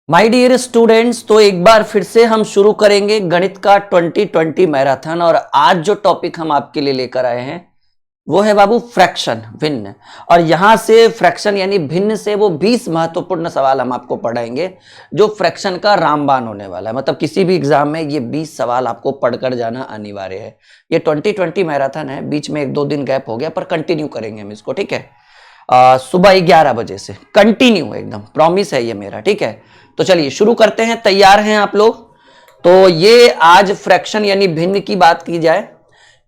My dear students, तो एक बार फिर से हम शुरू करेंगे गणित का 2020 मैराथन। और आज जो टॉपिक हम आपके लिए लेकर आए हैं वो है बाबू फ्रैक्शन, भिन्न। और यहां से फ्रैक्शन यानी भिन्न से वो 20 महत्वपूर्ण सवाल हम आपको पढ़ाएंगे जो फ्रैक्शन का रामबाण होने वाला है। मतलब किसी भी एग्जाम में ये 20 सवाल आपको पढ़कर जाना अनिवार्य है। ये 2020 मैराथन है, बीच में 1-2 दिन गैप हो गया पर कंटिन्यू करेंगे हम इसको, ठीक है। सुबह 11 बजे से कंटिन्यू, एकदम प्रॉमिस है ये मेरा, ठीक है। तो चलिए शुरू करते हैं। तैयार हैं आप लोग? तो ये आज फ्रैक्शन यानी भिन्न की बात की जाए।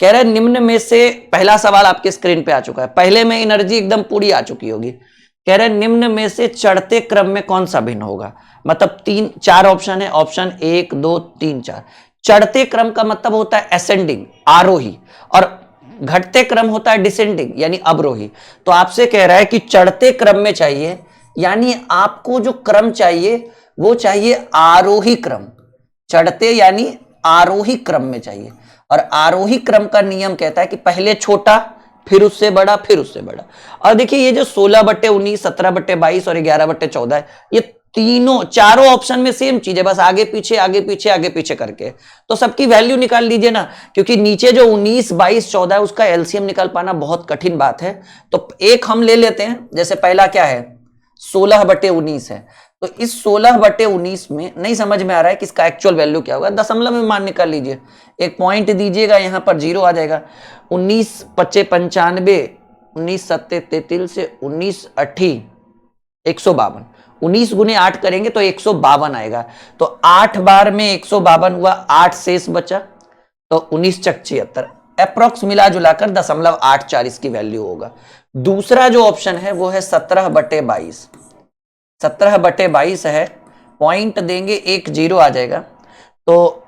कह रहे निम्न में से पहला सवाल आपके स्क्रीन पे आ चुका है। पहले में एनर्जी एकदम पूरी आ चुकी होगी। कह रहे निम्न में से चढ़ते क्रम में कौन सा भिन्न होगा। मतलब 3-4 ऑप्शन है, ऑप्शन 1, 2, 3, 4। चढ़ते क्रम का मतलब होता है असेंडिंग, आरोही, और घटते क्रम होता है डिसेंडिंग यानी अवरोही। तो आपसे कह रहा है कि चढ़ते क्रम में चाहिए, यानी आपको जो क्रम चाहिए वो चाहिए आरोही क्रम। चढ़ते यानी आरोही क्रम में चाहिए। और आरोही क्रम का नियम कहता है कि पहले छोटा, फिर उससे बड़ा, फिर उससे बड़ा। और देखिए ये जो 16/19, 17/22 और 11/14 है, ये तीनों चारों ऑप्शन में सेम चीज है, बस आगे पीछे आगे पीछे आगे पीछे करके। तो सबकी वैल्यू निकाल लीजिए ना, क्योंकि नीचे जो 19, 22, 14 है उसका एलसीएम निकाल पाना बहुत कठिन बात है। तो एक हम ले लेते हैं। जैसे पहला क्या है, 16/19 है। तो इस 16/19 में नहीं समझ में आ रहा है कि इसका एक्चुअल वैल्यू क्या होगा, दशमलव में मान निकाल लीजिए। एक पॉइंट दीजिएगा, यहां पर 0 आ जाएगा। 19×5 = 95, 19×7 = 33 से 19×8 = 152। 19 × 8 करेंगे तो 152 आएगा। तो 8 बार में 152 हुआ, 8 शेष बचा, तो 19×4 = 76। अप्रोक्स मिला जुलाकर 0.84 इसकी वैल्यू होगा। दूसरा जो ऑप्शन है वो है 17/22। 17/22 है, पॉइंट देंगे, 1 0 आ जाएगा। तो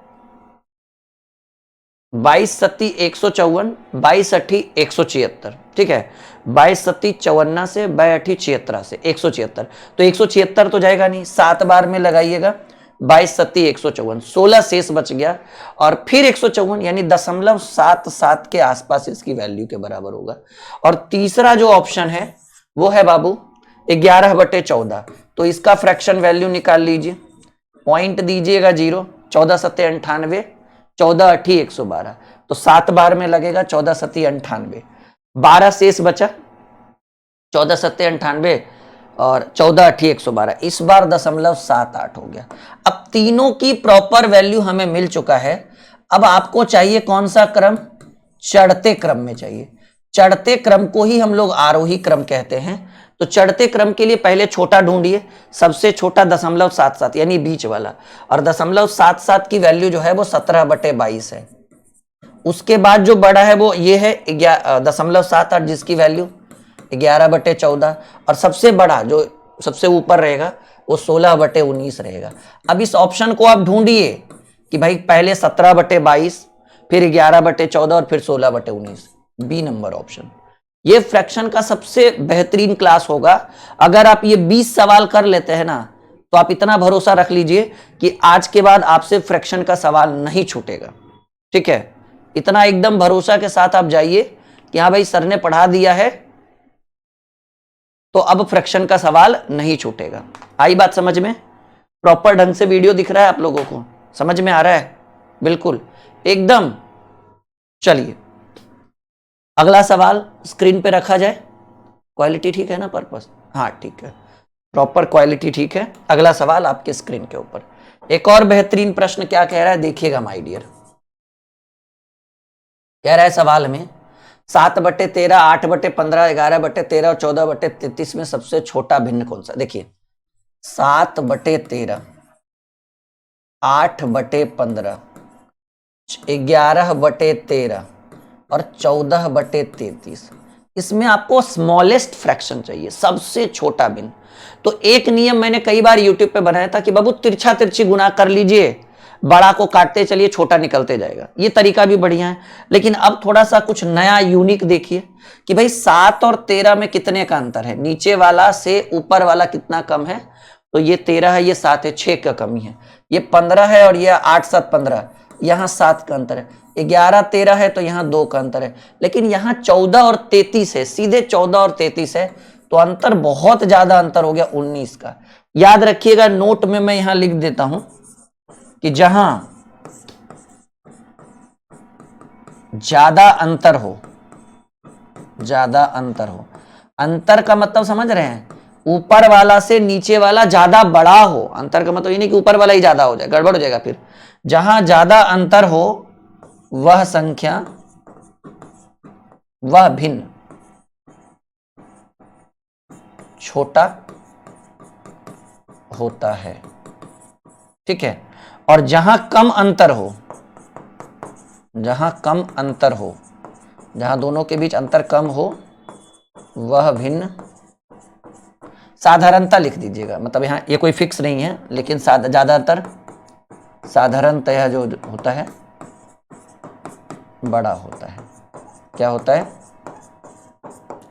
22×7 = 154, 22×8 = 176, ठीक है। 22×7 = 54 से, 22×8 = 76 से 176। तो 176 तो जाएगा नहीं, 7 बार में लगाइएगा। 22×7 = 154, 16 शेष बच गया। और फिर 154 यानी 0.77 के आसपास इसकी वैल्यू के बराबर होगा। और तीसरा जो ऑप्शन है वो है बाबू 11/14। तो इसका फ्रैक्शन वैल्यू निकाल लीजिए, पॉइंट दीजिएगा 0, 14×7 = 98, 14×8 = 112। तो 7 बार में लगेगा, 14×7 = 98, 12 शेष बचा, 14×7 = 98 और 14×8 = 112। इस बार 0.78 हो गया। अब तीनों की प्रॉपर वैल्यू हमें मिल चुका है। अब आपको चाहिए कौन सा क्रम, चढ़ते क्रम में चाहिए। चढ़ते क्रम को ही हम लोग आरोही क्रम कहते हैं। तो चढ़ते क्रम के लिए पहले छोटा ढूंढिए, सबसे छोटा 0.77 यानी बीच वाला। और 0.77 की वैल्यू जो है वो 17/22 है। उसके बाद जो बड़ा है वो ये है 0.78 जिसकी वैल्यू 11/14। और सबसे बड़ा जो सबसे ऊपर रहेगा वो 16/19 रहेगा। अब इस ऑप्शन को आप ढूंढिए कि भाई पहले 17/22, फिर 11/14 और फिर 16/19, बी नंबर ऑप्शन। ये फ्रैक्शन का सबसे बेहतरीन क्लास होगा। अगर आप ये 20 सवाल कर लेते हैं ना, तो आप इतना भरोसा रख लीजिए कि आज के बाद आपसे फ्रैक्शन का सवाल नहीं छूटेगा, ठीक है। इतना एकदम भरोसा के साथ आप जाइए कि हाँ भाई सर ने पढ़ा दिया है, तो अब फ्रैक्शन का सवाल नहीं छूटेगा। आई बात समझ में? प्रॉपर ढंग से वीडियो दिख रहा है आप लोगों को, समझ में आ रहा है? बिल्कुल एकदम। चलिए अगला सवाल स्क्रीन पे रखा जाए। क्वालिटी ठीक है ना, पर्पस? हाँ ठीक है, प्रॉपर क्वालिटी ठीक है। अगला सवाल आपके स्क्रीन के ऊपर। एक और बेहतरीन प्रश्न क्या कह रहा है देखिएगा माय डियर। कह रहा है सवाल में 7/13, 8/15, 11/13 और 14/33 में सबसे छोटा भिन्न कौन सा। देखिए 7/13, 8/15, 11/13 और 14/33, इसमें आपको स्मॉलेस्ट फ्रैक्शन चाहिए, सबसे छोटा भिन्न। तो एक नियम मैंने कई बार यूट्यूब पे बनाया था कि बाबू तिरछा तिरछी गुना कर लीजिए, बड़ा को काटते चलिए, छोटा निकलते जाएगा। ये तरीका भी बढ़िया है। लेकिन अब थोड़ा सा कुछ नया यूनिक देखिए कि भाई 7 और 13 में कितने का अंतर है, नीचे वाला से ऊपर वाला कितना कम है। तो ये 13 है, ये 7 है, 6 का कमी है। ये 15 है और ये 8, 7, 15, यहाँ 7 का अंतर है। 11, 13 है तो यहाँ 2 का अंतर है। लेकिन यहाँ 14 और 33 है, सीधे 14 और 33 है, तो अंतर बहुत ज्यादा अंतर हो गया 19 का। याद रखिएगा, नोट में मैं यहां लिख देता हूं कि जहां ज्यादा अंतर हो, ज्यादा अंतर हो, अंतर का मतलब समझ रहे हैं, ऊपर वाला से नीचे वाला ज्यादा बड़ा हो। अंतर का मतलब ये नहीं कि ऊपर वाला ही ज्यादा हो जाए, गड़बड़ हो जाएगा फिर। जहां ज्यादा अंतर हो वह संख्या, वह भिन्न छोटा होता है, ठीक है। और जहां कम अंतर हो, जहां कम अंतर हो, जहां दोनों के बीच अंतर कम हो, वह भिन्न, साधारणता लिख दीजिएगा, मतलब यहां ये कोई फिक्स नहीं है, लेकिन ज्यादातर साधारणतः जो होता है बड़ा होता है। क्या होता है?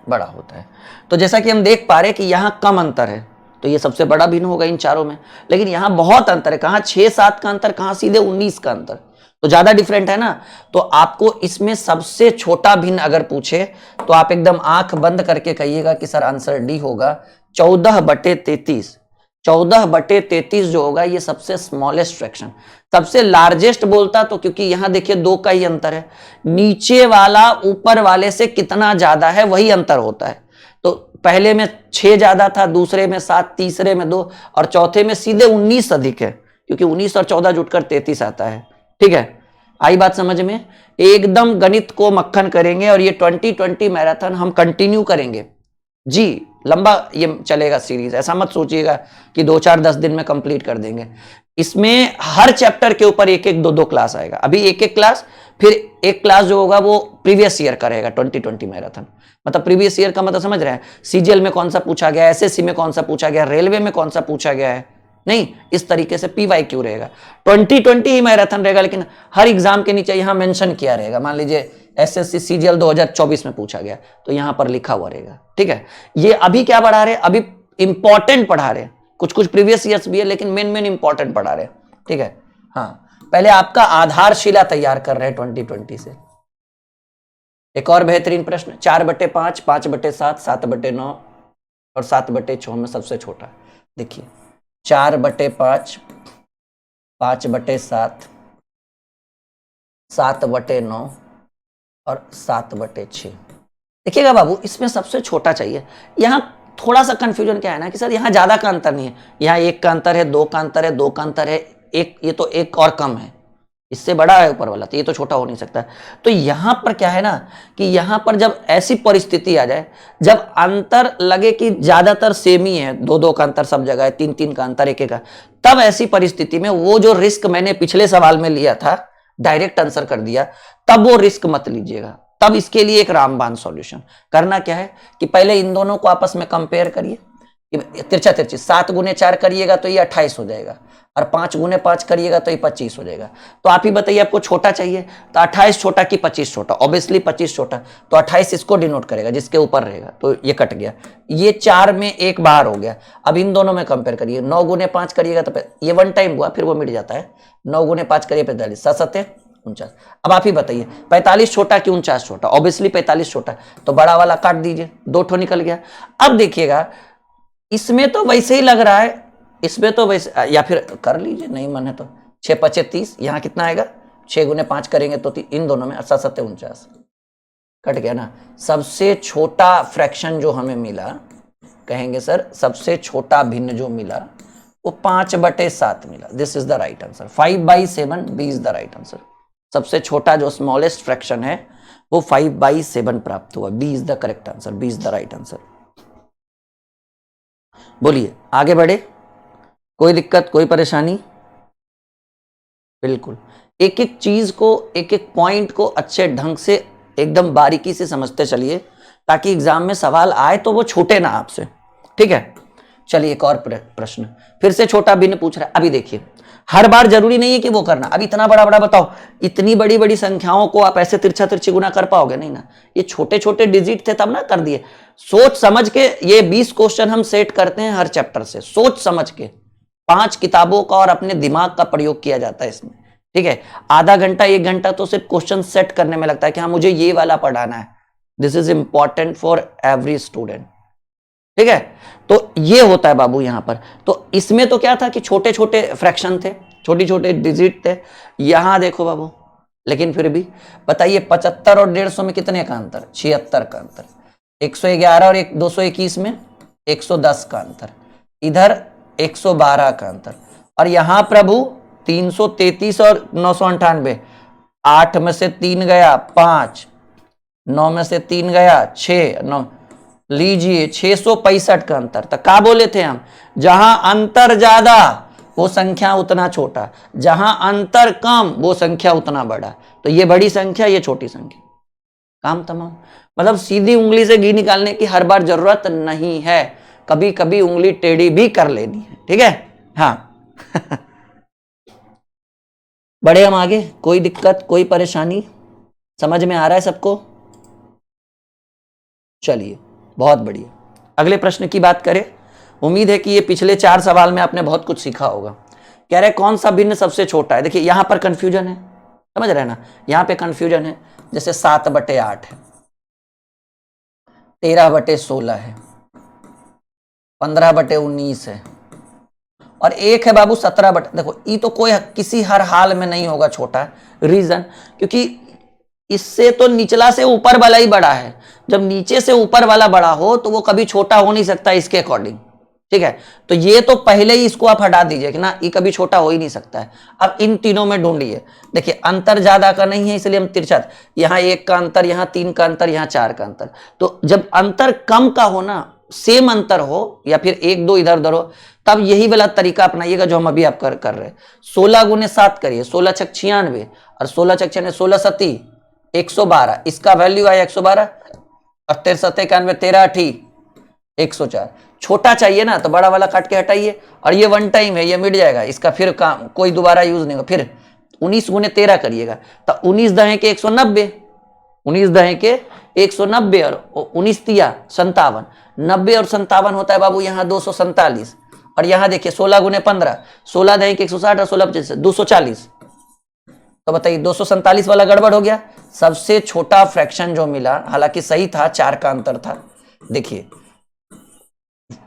बड़ा होता है। तो जैसा कि हम देख पा रहे हैं कि यहां कम अंतर है, तो ये सबसे बड़ा भिन्न होगा इन चारों में। लेकिन यहां बहुत अंतर है, कहां 6-7 का अंतर, कहां सीधे 19 का अंतर, तो ज्यादा डिफरेंट है ना। तो आपको इसमें सबसे छोटा भिन्न अगर पूछे तो आप एकदम आंख बंद करके कहिएगा कि सर आंसर डी होगा, 14/33। 14/33 जो होगा ये सबसे स्मॉलेस्ट फ्रैक्शन। सबसे लार्जेस्ट बोलता तो, क्योंकि यहां देखिए 2 का ही अंतर है, नीचे वाला ऊपर वाले से कितना ज्यादा है वही अंतर होता है। तो पहले में 6 ज्यादा था, दूसरे में 7, तीसरे में 2 और चौथे में सीधे 19 अधिक है, क्योंकि 19 और 14 जुटकर 33 आता है। ठीक है, आई बात समझ में? एकदम गणित को मक्खन करेंगे और ये 2020 मैराथन हम कंटिन्यू करेंगे जी, लंबा ये चलेगा सीरीज। ऐसा मत सोचिएगा कि 2-4-10 दिन में कंप्लीट कर देंगे। इसमें हर चैप्टर के ऊपर 1-1, 2-2 क्लास आएगा। अभी 1-1 क्लास, फिर एक क्लास जो होगा वो प्रीवियस ईयर का रहेगा 2020 मैराथन। मतलब प्रीवियस ईयर का मतलब समझ रहे हैं, सीजीएल में कौन सा पूछा गया, एसएससी में कौन सा पूछा गया, रेलवे में कौन सा पूछा गया है, नहीं इस तरीके से पीवाईक्यू रहेगा। 2020 ही मैराथन रहेगा, लेकिन हर एग्जाम के नीचे यहां मेंशन किया रहेगा। मान लीजिए एसएससी सीजीएल 2024 में पूछा गया तो यहां पर लिखा हुआ रहेगा। ठीक है, ये अभी क्या पढ़ा रहे, अभी इंपॉर्टेंट पढ़ा रहे, कुछ कुछ प्रीवियस ईयर्स भी है लेकिन मेन इंपॉर्टेंट पढ़ा रहे। ठीक है, हाँ पहले आपका आधारशिला तैयार कर रहे हैं 2020 से। एक और बेहतरीन प्रश्न, 4/5, 5/7, 7/9 और 7/6 में सबसे छोटा। देखिए 4/5, 5/7, 7/9 और 7/6। देखिएगा बाबू, इसमें सबसे छोटा चाहिए। यहां थोड़ा सा कंफ्यूजन क्या है ना कि सर यहां ज्यादा का अंतर नहीं है, यहां 1 का अंतर है, 2 का अंतर है, 2 का अंतर है, एक ये तो 1 और कम है, इससे बड़ा है ऊपर वाला, तो ये तो छोटा हो नहीं सकता। तो यहां पर क्या है ना कि यहां पर जब ऐसी परिस्थिति आ जाए जब अंतर लगे कि ज्यादातर सेम ही है, 2-2 का अंतर सब जगह है, 3-3 का अंतर 1-1 का, तब ऐसी परिस्थिति में वो जो रिस्क मैंने पिछले सवाल में लिया था, डायरेक्ट आंसर कर दिया, तब वो रिस्क मत लीजिएगा। तब इसके लिए एक रामबाण सॉल्यूशन करना क्या है कि पहले इन दोनों को आपस में कंपेयर करिए। तिरछा तिरछी 7 गुने 4 करिएगा तो ये 28 हो जाएगा, और 5 गुने 5 करिएगा तो ये 25 हो जाएगा। तो आप ही बताइए, आपको छोटा चाहिए तो 28 छोटा कि 25 छोटा? ऑब्वियसली 25 छोटा, तो 28 इसको डिनोट करेगा जिसके ऊपर रहेगा, तो ये कट गया, ये 4 में 1 बाहर हो गया। अब इन दोनों में कंपेयर करिए, 9 गुने 5 करिएगा तो ये 1 टाइम हुआ, फिर वो मिट जाता है। 9 गुने 5 करिए 45, 7-7 49। अब आप ही बताइए 45 छोटा कि 49 छोटा? ऑब्वियसली 45 छोटा, तो बड़ा वाला काट दीजिए, 2 ठो निकल गया। अब देखिएगा इसमें तो वैसे ही लग रहा है, इसमें तो वैसे, या फिर कर लीजिए, नहीं मन है तो 6-5 30, यहां कितना आएगा, 6 गुने 5 करेंगे तो इन दोनों में 7-7 49, कट गया ना। सबसे छोटा फ्रैक्शन जो हमें मिला, कहेंगे सर सबसे छोटा भिन्न जो मिला वो 5/7 मिला। This is the right answer, 5/7 B is the right answer. सबसे छोटा जो स्मॉलेस्ट फ्रैक्शन है वो 5/7 प्राप्त हुआ, B is the correct answer, B is the right answer. बोलिए आगे बढ़े, कोई दिक्कत, कोई परेशानी? बिल्कुल, एक एक चीज को, एक एक पॉइंट को अच्छे ढंग से एकदम बारीकी से समझते चलिए, ताकि एग्जाम में सवाल आए तो वो छूटे ना आपसे। ठीक है, चलिए एक और प्रश्न, फिर से छोटा भिन्न पूछ रहा है। अभी देखिए, हर बार जरूरी नहीं है कि वो करना। अब इतना बड़ा बड़ा बताओ, इतनी बड़ी बड़ी संख्याओं को आप ऐसे तिरछा तिरछी गुना कर पाओगे नहीं ना, ये छोटे छोटे डिजिट थे तब ना कर दिए। सोच समझ के ये 20 क्वेश्चन हम सेट करते हैं हर चैप्टर से, सोच समझ के, 5 किताबों का और अपने दिमाग का प्रयोग किया जाता है इसमें। ठीक है, आधा घंटा 1 घंटा तो सिर्फ क्वेश्चन सेट करने में लगता है कि हाँ मुझे ये वाला पढ़ाना है। This is important for every student. ठीक है, तो ये होता है बाबू यहां पर। तो इसमें तो क्या था कि छोटे छोटे फ्रैक्शन थे, छोटे छोटे डिजिट थे। यहां देखो बाबू, लेकिन फिर भी बताइए 75 और 150 में कितने का अंतर? 76 का अंतर। 111 और 221 में 110 का अंतर, इधर 112 का अंतर। और यहां प्रभु 333 और 998, 8 में से 3 गया 5, 9 में से 3 गया 6, 9 लीजिए 665 का अंतर। तो क्या बोले थे हम? जहां अंतर ज्यादा वो संख्या उतना छोटा, जहां अंतर कम वो संख्या उतना बड़ा। तो ये बड़ी संख्या, ये छोटी संख्या, काम तमाम। मतलब सीधी उंगली से घी निकालने की हर बार जरूरत नहीं है, कभी कभी उंगली टेढ़ी भी कर लेनी है, ठीक है। हाँ बढ़े हम आगे, कोई दिक्कत कोई परेशानी, समझ में आ रहा है सबको? चलिए बहुत बढ़िया, अगले प्रश्न की बात करें। उम्मीद है कि ये पिछले 4 सवाल में आपने बहुत कुछ सीखा होगा। कह रहे कौन सा भिन्न सबसे छोटा है? देखिए यहां पर कंफ्यूजन है, समझ रहे हैं ना, यहां पे कंफ्यूजन है। जैसे 7/8 है, 13/16 है, 15/19 है, और एक है बाबू 17। देखो ये तो कोई किसी हर हाल में नहीं होगा छोटा। रीजन, क्योंकि इससे तो निचला से ऊपर वाला ही बड़ा है। जब नीचे से ऊपर वाला बड़ा हो तो वो कभी छोटा हो नहीं सकता इसके अकॉर्डिंग, ठीक है। तो ये तो पहले ही इसको आप हटा दीजिए कि ना, ये कभी छोटा हो ही नहीं सकता है। अब इन तीनों में ढूंढिए। देखिए अंतर ज्यादा का नहीं है इसलिए हम तिरछा, यहाँ 1 का अंतर, यहाँ 3 का अंतर, यहाँ 4 का अंतर। तो जब अंतर कम का हो ना, सेम अंतर हो या फिर 1-2 इधर उधर हो, तब यही वाला तरीका अपनाइएगा जो हम अभी आप कर रहे हैं। 16 × 7 करिए, 16 × 6 96 और 16 × 6 16 7 112, इसका वैल्यू आया 112 और 13 7 91 13 8 104। छोटा चाहिए ना तो बड़ा वाला काट के हटाइए, और ये वन टाइम है, ये मिट जाएगा, इसका फिर काम कोई दोबारा यूज नहीं होगा। फिर 19 × 13 करिएगा तो 19 दहे के 190, 19 दहे के 190 और 19 तिया 57, 90 और 57 होता है बाबू यहाँ 247। और यहाँ देखिए 16 × 15, 16 दहे के 160 और 16 25 240। तो बताइए 247 वाला गड़बड़ हो गया। सबसे छोटा फ्रैक्शन जो मिला, हालांकि सही था, 4 का अंतर था। देखिए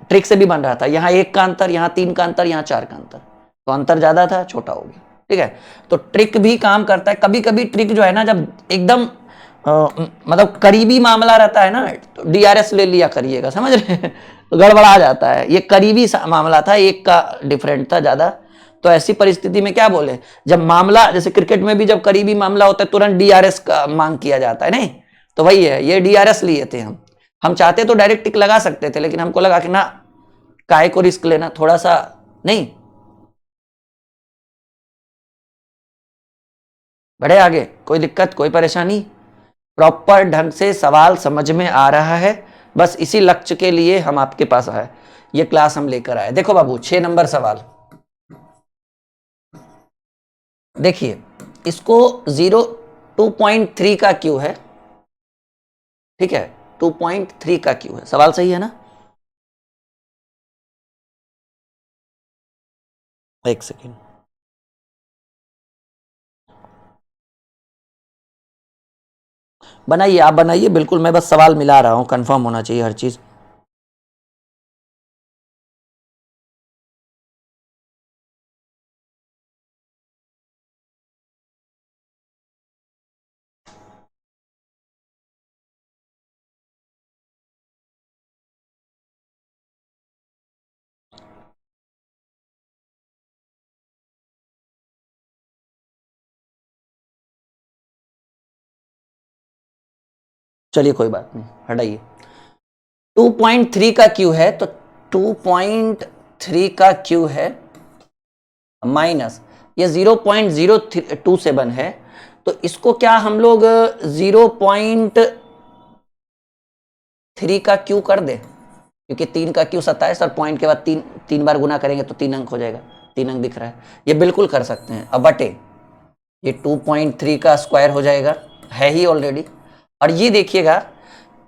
ट्रिक से भी बन रहा था, यहाँ 1 का अंतर, यहाँ 3 का अंतर, यहाँ 4 का अंतर, तो अंतर ज्यादा था, छोटा हो गया, ठीक है। तो ट्रिक भी काम करता है। कभी कभी ट्रिक जो है ना, जब एकदम मतलब करीबी मामला रहता है ना, तो DRS ले लिया करिएगा, समझ रहे हैं, तो गड़बड़ा जाता है। ये करीबी मामला था, 1 का डिफरेंट था ज्यादा। तो ऐसी परिस्थिति में क्या बोले, जब मामला, जैसे क्रिकेट में भी जब करीबी मामला होता है तुरंत DRS का मांग किया जाता है, नहीं? तो वही है, ये DRS लिए थे हम चाहते तो डायरेक्ट टिक लगा सकते थे, लेकिन हमको लगा कि ना, काहे को रिस्क लेना, थोड़ा सा नहीं। बढ़े आगे, कोई दिक्कत कोई परेशानी? प्रॉपर ढंग से सवाल समझ में आ रहा है, बस इसी लक्ष्य के लिए हम आपके पास आए, ये क्लास हम लेकर आए। देखो बाबू 6 नंबर सवाल, देखिए इसको 2.3 का क्यू है, ठीक है, 2.3 का क्यू है। सवाल सही है ना? एक सेकेंड, बनाइए, आप बनाइए बिल्कुल, मैं बस सवाल मिला रहा हूं, कंफर्म होना चाहिए हर चीज। चलिए कोई बात नहीं, हटाइए। 2.3 का क्यू है, तो 2.3 का क्यू है माइनस ये 0.027 है, तो इसको क्या हम लोग 0.3 का क्यू कर दे, क्योंकि 3 का क्यू 27 और पॉइंट के बाद 3 बार गुना करेंगे तो 3 अंक हो जाएगा। 3 अंक दिख रहा है, ये बिल्कुल कर सकते हैं। अब बटे ये 2.3 का स्क्वायर हो जाएगा, है ही ऑलरेडी। और ये देखिएगा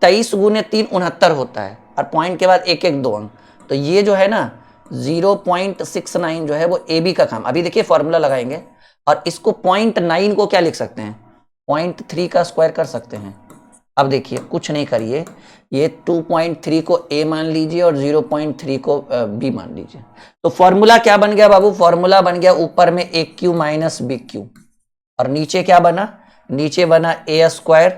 23 × 3 69 होता है, और पॉइंट के बाद 1-1 2 अंक, तो ये जो है ना 0.69 जो है वो AB का काम। अभी देखिए फॉर्मूला लगाएंगे, और इसको 0.9 को क्या लिख सकते हैं, 0.3 का स्क्वायर कर सकते हैं। अब देखिए कुछ नहीं करिए, ये 2.3 को a मान लीजिए और 0.3 को b मान लीजिए। तो फॉर्मूला क्या बन गया बाबू? फॉर्मूला बन गया ऊपर में ए क्यू माइनस बी क्यू, और नीचे क्या बना? नीचे बना ए स्क्वायर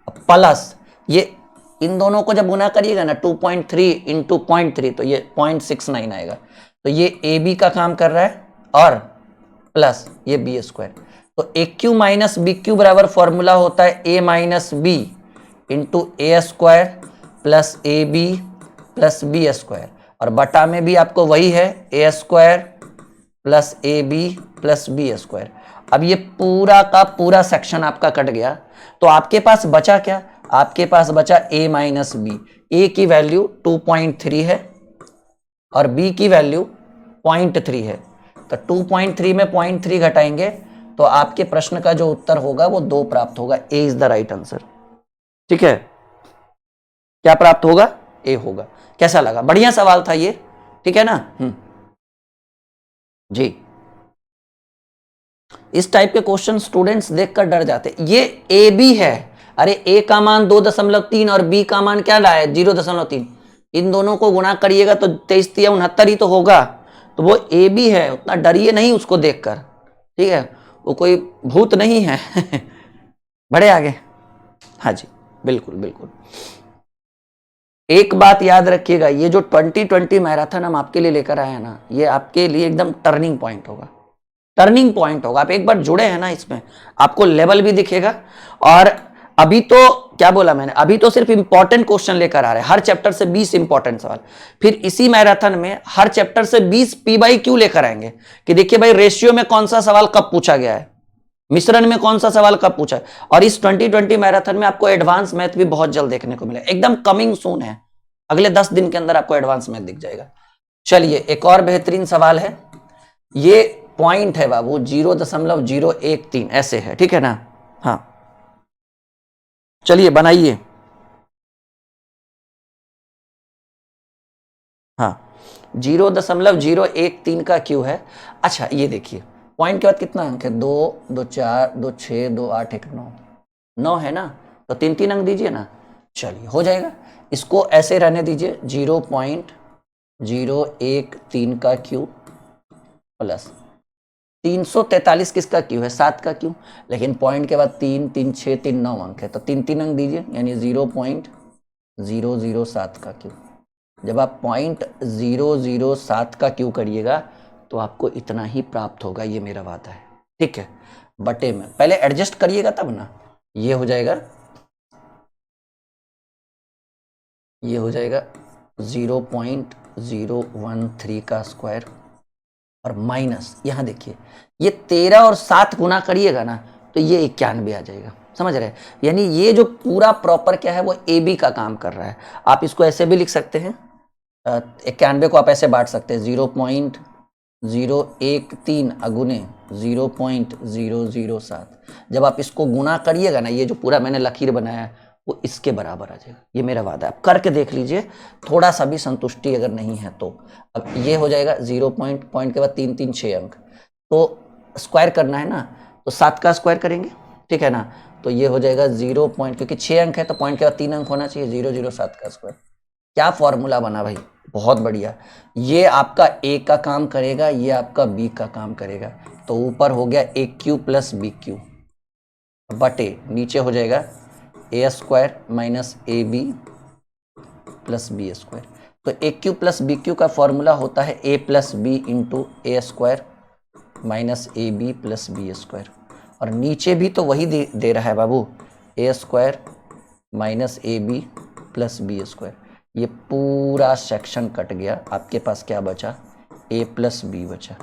प्लस ये, इन दोनों को जब गुना करिएगा ना 2.3 इंटू 0.3 तो ये 0.69 आएगा। तो ये ए बी का काम कर रहा है और प्लस ये बी स्क्वायर। तो a cube minus b cube बराबर फॉर्मूला होता है a minus b into a square plus a b plus b square, और बटा में भी आपको वही है a square plus a b plus b square. अब ये पूरा का पूरा सेक्शन आपका कट गया, तो आपके पास बचा क्या? आपके पास बचा a माइनस बी। ए की वैल्यू 2.3 है और b की वैल्यू 0.3 है, तो 2.3 में 0.3 घटाएंगे तो आपके प्रश्न का जो उत्तर होगा वो 2 प्राप्त होगा। ए इज द राइट आंसर। ठीक है, क्या प्राप्त होगा? ए होगा। कैसा लगा? बढ़िया सवाल था ये, ठीक है ना? जी, इस टाइप के क्वेश्चन स्टूडेंट्स देखकर डर जाते। ये ए बी है, अरे ए का मान 2.3 और बी का मान क्या लाया? 0.3। इन दोनों को गुणा करिएगा तो 23×3 ही तो होगा, तो वो ए बी है। उतना डरिए नहीं उसको देखकर, ठीक है? वो कोई भूत नहीं है। बढ़े आगे। हाँ जी, बिल्कुल बिल्कुल। एक बात याद रखिएगा, ये जो 2020 मैराथन हम आपके लिए लेकर आए हैं ना, ये आपके लिए एकदम टर्निंग पॉइंट होगा। टर्निंग पॉइंट होगा। आप एक बार जुड़े हैं ना इसमें, आपको लेवल भी दिखेगा। और अभी तो क्या बोला मैंने, अभी तो सिर्फ इंपॉर्टेंट क्वेश्चन लेकर आ रहे हैं, हर चैप्टर से 20 इंपॉर्टेंट सवाल। फिर इसी मैराथन में हर चैप्टर से 20 पी बाई क्यू लेकर आएंगे कि देखिए भाई रेशियो में कौन सा सवाल कब पूछा गया है, मिश्रण में कौन सा सवाल कब पूछा है। और इस 2020 मैराथन में आपको एडवांस मैथ भी बहुत जल्द देखने को मिलेगा, एकदम कमिंग सून है। अगले 10 दिन के अंदर आपको एडवांस मैथ दिख जाएगा। चलिए एक और बेहतरीन सवाल है, ये पॉइंट है बाबू 0.013 ऐसे है, ठीक है ना? हाँ, चलिए बनाइए। हाँ, 0.013 का क्यू है। अच्छा ये देखिए, पॉइंट के बाद कितना अंक है? 2, 2 4, 2 6, 2 8, 1 9, 9 है ना? तो 3 अंक दीजिए ना। चलिए हो जाएगा, इसको ऐसे रहने दीजिए, 0.013 का क्यू प्लस 343 किसका क्यू है? 7 का क्यू। लेकिन पॉइंट के बाद 3, 3 6, 3 9 अंक है, तो 3 अंक दीजिए, यानी 0.007 का क्यू। जब आप 0.007 का क्यू करिएगा तो आपको इतना ही प्राप्त होगा, ये मेरा वादा है, ठीक है? बटे में पहले एडजस्ट करिएगा तब ना। ये हो जाएगा 0.013 का स्क्वायर और माइनस, यहां देखिए ये 13 और 7 गुना करिएगा ना तो ये 91 आ जाएगा। समझ रहे हैं? यानी ये जो पूरा प्रॉपर क्या है वो ए बी का काम कर रहा है। आप इसको ऐसे भी लिख सकते हैं, 91 को आप ऐसे बांट सकते हैं, 0.013 अगुने 0.007। जब आप इसको गुना करिएगा ना, ये जो पूरा मैंने लकीर बनाया है वो इसके बराबर आ जाएगा, ये मेरा वादा है। आप करके देख लीजिए, थोड़ा सा भी संतुष्टि अगर नहीं है तो। अब ये हो जाएगा 0 पॉइंट के बाद 3 3 6 अंक, तो स्क्वायर करना है ना, तो 7 का स्क्वायर करेंगे, ठीक है ना? तो ये हो जाएगा 0 पॉइंट, क्योंकि 6 अंक है तो पॉइंट के बाद 3 अंक होना चाहिए, 007 का स्क्वायर। क्या फॉर्मूला बना भाई? बहुत बढ़िया। ये आपका ए का काम करेगा, ये आपका बी का काम करेगा। तो ऊपर हो गया a cube plus b cube बटे नीचे हो जाएगा a square minus a b plus b square. तो a cube plus b cube का फॉर्मूला होता है a plus b into a square minus a b plus b square. और नीचे भी तो वही दे रहा है बाबू, a square minus a b plus b square. ये पूरा सेक्शन कट गया, आपके पास क्या बचा? ए प्लस बी बचा।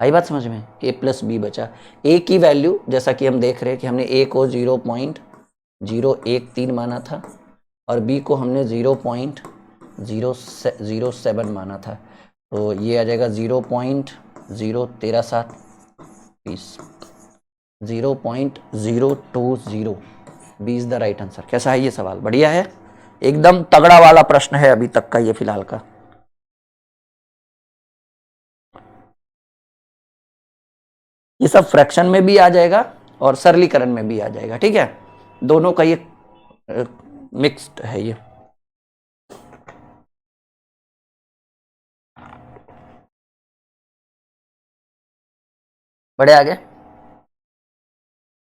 आई बात समझ में? ए प्लस बी बचा। ए की वैल्यू जैसा कि हम देख रहे हैं कि हमने ए को 0.013 माना था और बी को हमने 0.007 माना था, तो ये आ जाएगा 0.013 20, 0.020 B is the right answer. कैसा है ये सवाल? बढ़िया है, एकदम तगड़ा वाला प्रश्न है अभी तक का ये फिलहाल का। ये सब फ्रैक्शन में भी आ जाएगा और सरलीकरण में भी आ जाएगा, ठीक है? दोनों का ये मिक्स्ड है ये। बढ़े आगे,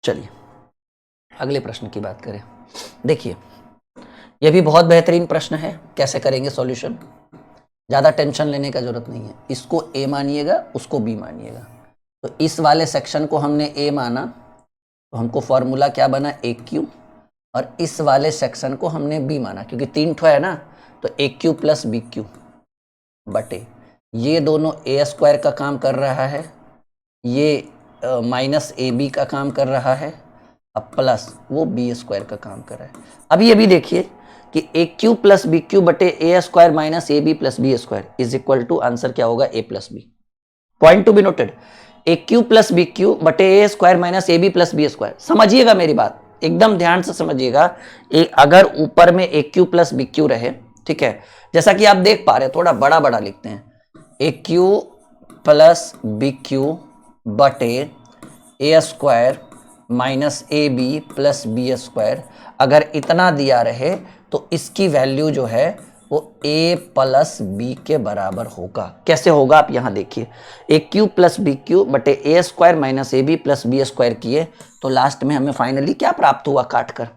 चलिए अगले प्रश्न की बात करें। देखिए यह भी बहुत बेहतरीन प्रश्न है, कैसे करेंगे सॉल्यूशन, ज़्यादा टेंशन लेने का जरूरत नहीं है। इसको ए मानिएगा, उसको बी मानिएगा। तो इस वाले सेक्शन को हमने ए माना तो हमको फॉर्मूला क्या बना, ए क्यू, और इस वाले सेक्शन को हमने बी माना क्योंकि 3 ठो है ना, तो a cube plus b cube बटे ये दोनों ए स्क्वायर का काम कर रहा है, ये माइनस ए बी का काम कर रहा है, अब प्लस वो बी स्क्वायर का काम कर रहा है। अभी अभी देखिए कि a cube plus b cube बटे a square minus a b plus b square is equal to, answer क्या होगा, a plus b. Point to be noted, a cube plus b cube बटे a square minus a b plus b square. समझिएगा मेरी बात, एकदम ध्यान से समझिएगा। अगर ऊपर में ए क्यू प्लस बी क्यू रहे, ठीक है, जैसा कि आप देख पा रहे हैं, थोड़ा बड़ा बड़ा लिखते हैं, a cube plus b cube बटे a square minus a b plus b square. अगर इतना दिया रहे तो इसकी वैल्यू जो है वो a प्लस बी के बराबर होगा। कैसे होगा आप यहां देखिए, a cube plus b cube बटे a square minus a b plus b square किए तो लास्ट में हमें फाइनली क्या प्राप्त हुआ, काट कर।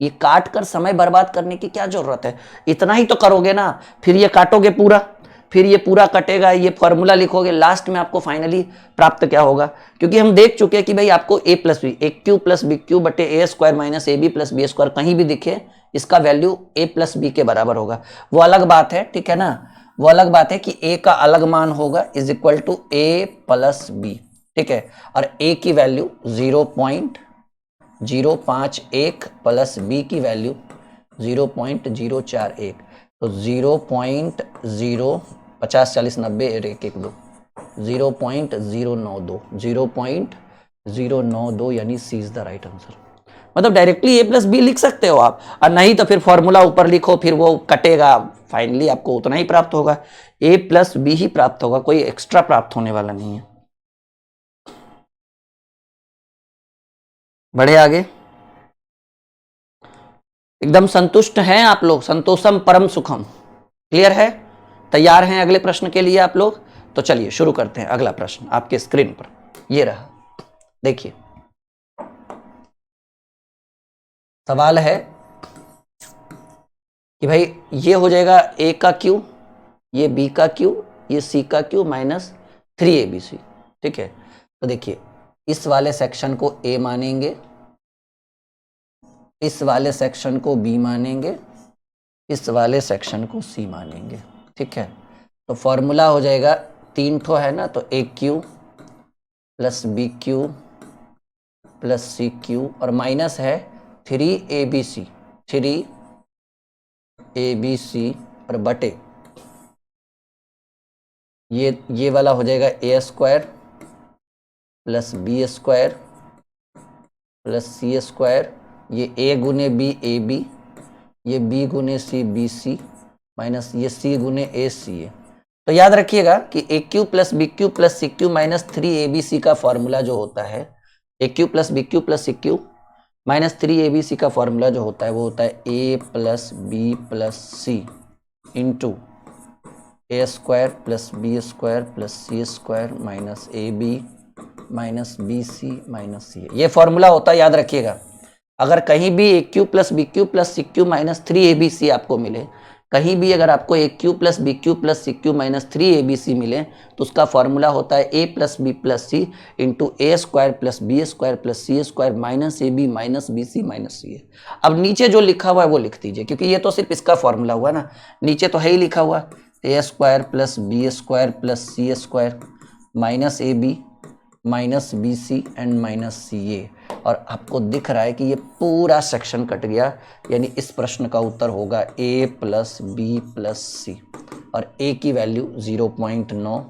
ये काट कर समय बर्बाद करने की क्या जरूरत है, इतना ही तो करोगे ना, फिर ये काटोगे पूरा, फिर ये पूरा कटेगा, ये फॉर्मूला लिखोगे, लास्ट में आपको फाइनली प्राप्त क्या होगा, क्योंकि हम देख चुके हैं कि भाई आपको a plus b, a cube plus b cube बटे a square minus a b plus b square कहीं भी दिखे, इसका वैल्यू ए प्लस बी के बराबर होगा। वो अलग बात है, ठीक है ना, वो अलग बात है कि ए का अलग मान होगा is equal to A plus B, ठीक है, और ए की वैल्यू 0.051 प्लस बी की वैल्यू 0.041, तो 0.0 50 40 90 1 1 2 0.092 0.092 यानी सी इज द राइट आंसर। मतलब डायरेक्टली ए प्लस बी लिख सकते हो आप, और नहीं तो फिर फॉर्मूला ऊपर लिखो, फिर वो कटेगा, फाइनली आपको उतना ही प्राप्त होगा, ए प्लस बी ही प्राप्त होगा, कोई एक्स्ट्रा प्राप्त होने वाला नहीं है। बढ़े आगे, एकदम संतुष्ट हैं आप लोग, संतोषम परम सुखम, क्लियर है, तैयार हैं अगले प्रश्न के लिए आप लोग? तो चलिए शुरू करते हैं। अगला प्रश्न आपके स्क्रीन पर ये रहा, देखिए सवाल है कि भाई ये हो जाएगा ए का क्यू, ये बी का क्यू, ये सी का क्यू माइनस 3abc, ठीक है। तो देखिए इस वाले सेक्शन को ए मानेंगे, इस वाले सेक्शन को बी मानेंगे, इस वाले सेक्शन को सी मानेंगे, ठीक है। तो फॉर्मूला हो जाएगा, 3 ठो है ना, तो a cube plus b cube plus c cube और माइनस है 3abc, 3abc और बटे ये वाला हो जाएगा a square plus b square plus c square, ये ए गुने बी ए बी, ये बी गुने सी बी सी माइनस ये सी गुने ए सी ए। तो याद रखिएगा कि a cube plus b cube plus c cube minus 3abc का फॉर्मूला जो होता है, a cube plus b cube plus c cube minus 3abc का फॉर्मूला जो होता है वो होता है a plus b plus c into a square plus b square plus c square minus a b minus b c minus c. ये formula होता है, याद रखिएगा। अगर कहीं भी a cube plus b cube plus c cube minus 3abc आपको मिले, कहीं भी अगर आपको a cube plus b cube plus c cube minus 3abc मिले, तो उसका फॉर्मूला होता है a plus b plus c into a square plus b square plus c square minus a b minus b c minus c a. अब नीचे जो लिखा हुआ है वो लिख दीजिए, क्योंकि ये तो सिर्फ इसका फॉर्मूला हुआ ना, नीचे तो है ही लिखा हुआ a square plus b square plus c square minus a b minus b c and minus c a. और आपको दिख रहा है कि ये पूरा सेक्शन कट गया, यानी इस प्रश्न का उत्तर होगा ए प्लस बी प्लस सी, और ए की वैल्यू 0.9,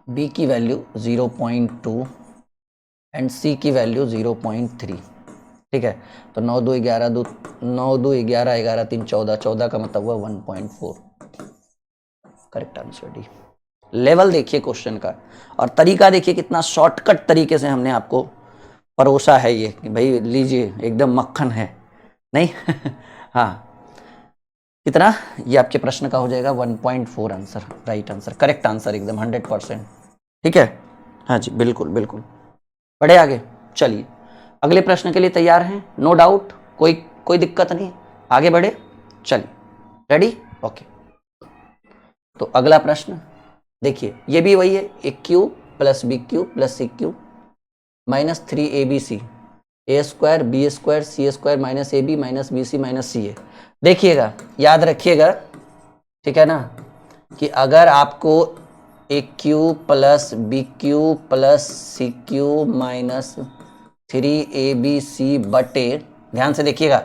बी की वैल्यू 0.2 एंड सी की वैल्यू 0.3, ठीक है। तो 9 2 11 2 9 2 11 11 3 14, 14 का मतलब हुआ 1.4, करेक्ट आंसर डी। लेवल देखिए क्वेश्चन का, और तरीका देखिए कितना शॉर्टकट तरीके से हमने आपको परोसा है ये, कि भाई लीजिए एकदम मक्खन है नहीं हाँ, कितना ये आपके प्रश्न का हो जाएगा 1.4 answer, right answer, correct answer एकदम 100%, ठीक है। हाँ जी, बिल्कुल बिल्कुल। बढ़े आगे, चलिए अगले प्रश्न के लिए तैयार हैं? नो डाउट, कोई कोई दिक्कत नहीं, आगे बढ़े, चलिए रेडी, ओके। तो अगला प्रश्न देखिए, ये भी वही है, a cube plus b cube plus c cube minus 3abc, a square b square c square minus a b minus b c minus c a. देखिएगा, याद रखिएगा, ठीक है ना, कि अगर आपको a cube plus b cube plus c cube minus 3abc बटे, ध्यान से देखिएगा,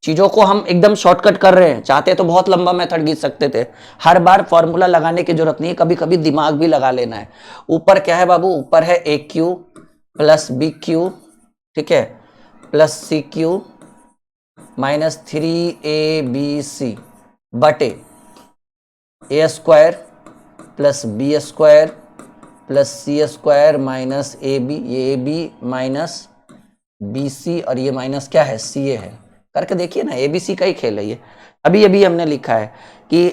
चीजों को हम एकदम शॉर्टकट कर रहे हैं, चाहते तो बहुत लंबा मेथड खींच सकते थे, हर बार फॉर्मूला लगाने की जरूरत नहीं है, कभी कभी दिमाग भी लगा लेना है। ऊपर क्या है बाबू, ऊपर है a cube plus b cube, ठीक है, plus c cube minus 3abc बटे a square plus b square plus c square minus a b, ये a b minus b c, और ये माइनस क्या है, सी ए है। करके देखिए ना, एबीसी का ही खेल है ये। अभी अभी हमने लिखा है कि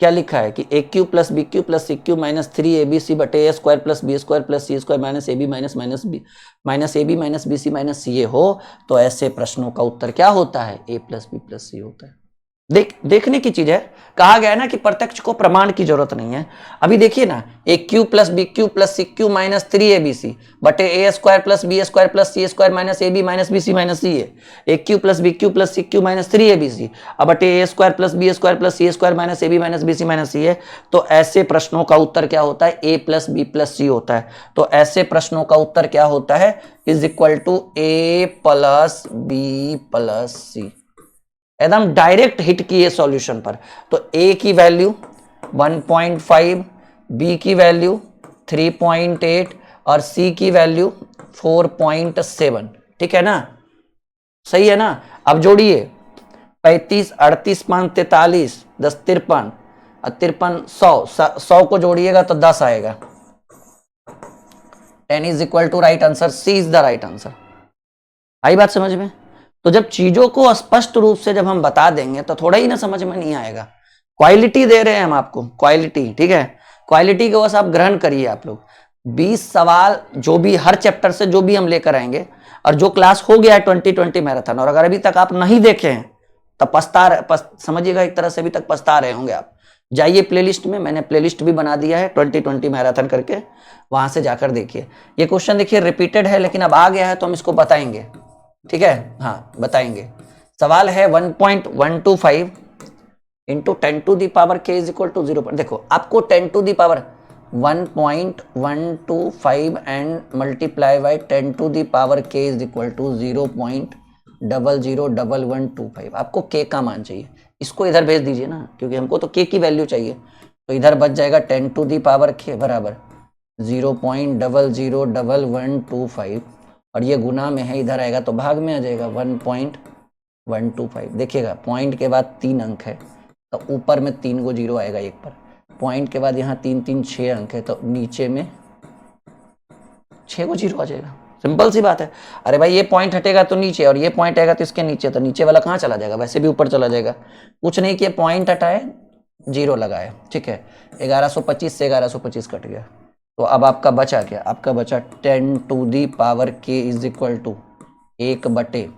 क्या लिखा है कि a cube plus b cube plus c cube minus 3abc बटे a square plus b square plus c square minus a b minus minus b minus a b minus b c minus c a हो, तो ऐसे प्रश्नों का उत्तर क्या होता है, a plus b plus c होता है। देखने की चीज है, कहा गया है ना कि प्रत्यक्ष को प्रमाण की जरूरत नहीं है। अभी देखिए ना, a cube plus b cube plus c cube minus 3abc बटे a square plus b square plus c square minus a b minus b c minus c a cube plus b cube plus c cube minus 3abc अब बटे a square plus b square plus c square minus a b minus b c minus c a. तो ऐसे प्रश्नों का उत्तर क्या होता है, a plus b plus c होता है। तो ऐसे प्रश्नों का उत्तर क्या होता है, is equal to A plus b plus c. एकदम डायरेक्ट हिट किए सॉल्यूशन पर। तो ए की वैल्यू 1.5, बी की वैल्यू 3.8 और सी की वैल्यू 4.7, ठीक है ना, सही है ना। अब जोड़िए, 35 38 5 43 10 53 और 53 100 को जोड़िएगा तो 10 आएगा। 10 is equal to right answer, c is the right answer. आई बात समझ में। तो जब चीजों को स्पष्ट रूप से जब हम बता देंगे तो थोड़ा ही ना समझ में नहीं आएगा। क्वालिटी दे रहे हैं हम आपको, क्वालिटी, ठीक है, क्वालिटी को बस आप ग्रहण करिए। आप लोग 20 सवाल जो भी हर चैप्टर से जो भी हम लेकर आएंगे, और जो क्लास हो गया है 2020 मैराथन, और अगर अभी तक आप नहीं देखे हैं तब समझिएगा, एक तरह से अभी तक पछता रहे होंगे आप। जाइए प्लेलिस्ट में, मैंने प्लेलिस्ट भी बना दिया है 2020 मैराथन करके, वहां से जाकर देखिए। ये क्वेश्चन देखिए रिपीटेड है, लेकिन अब आ गया है तो हम इसको बताएंगे, ठीक है, हाँ बताएंगे। सवाल है 1.125 into 10 to the power K is equal to 0। देखो आपको 10 to the power 1.125 and multiply by 10 to the power K is equal to 0.001125, आपको के का मान चाहिए। इसको इधर भेज दीजिए ना, क्योंकि हमको तो के की वैल्यू चाहिए। तो इधर बच जाएगा 10 टू दी पावर के बराबर 0.001125, और ये गुना में है, इधर आएगा तो भाग में आ जाएगा 1.125। देखिएगा पॉइंट के बाद 3 अंक है तो ऊपर में 3 को जीरो आएगा एक पर, पॉइंट के बाद यहाँ 3 3 6 अंक है तो नीचे में 6 को जीरो आ जाएगा। सिंपल सी बात है। अरे भाई ये पॉइंट हटेगा तो नीचे, और ये पॉइंट आएगा तो इसके नीचे, तो नीचे वाला कहाँ चला जाएगा, वैसे भी ऊपर चला जाएगा। कुछ नहीं किया, पॉइंट हटाए, जीरो लगाए, ठीक है, 1125 से 1125 कट गया। तो अब आपका बचा क्या, आपका बचा 10 to the power K is equal to 1/,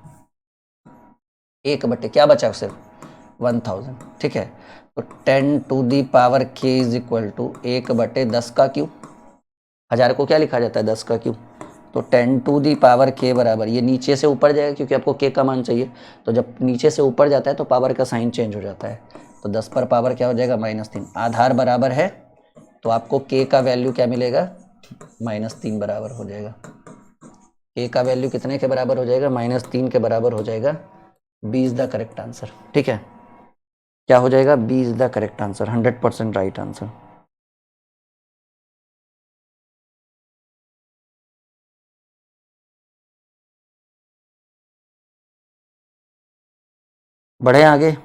क्या बचा सिर्फ 1000, ठीक है। तो 10 to the power K is equal to 1/10 का क्यूब, 1000 को क्या लिखा जाता है, 10 का क्यूब। तो 10 टू दी पावर के बराबर, ये नीचे से ऊपर जाएगा क्योंकि आपको के का मान चाहिए, तो जब नीचे से ऊपर जाता है तो पावर का साइन चेंज हो जाता है। तो 10 पर पावर क्या हो जाएगा, -3। आधार बराबर है तो आपको के का वैल्यू क्या मिलेगा, -3 बराबर हो जाएगा। के का वैल्यू कितने के बराबर हो जाएगा, -3 के बराबर हो जाएगा। B is the correct answer, ठीक है, क्या हो जाएगा, B is the correct answer, 100% right answer. बढ़े आगे,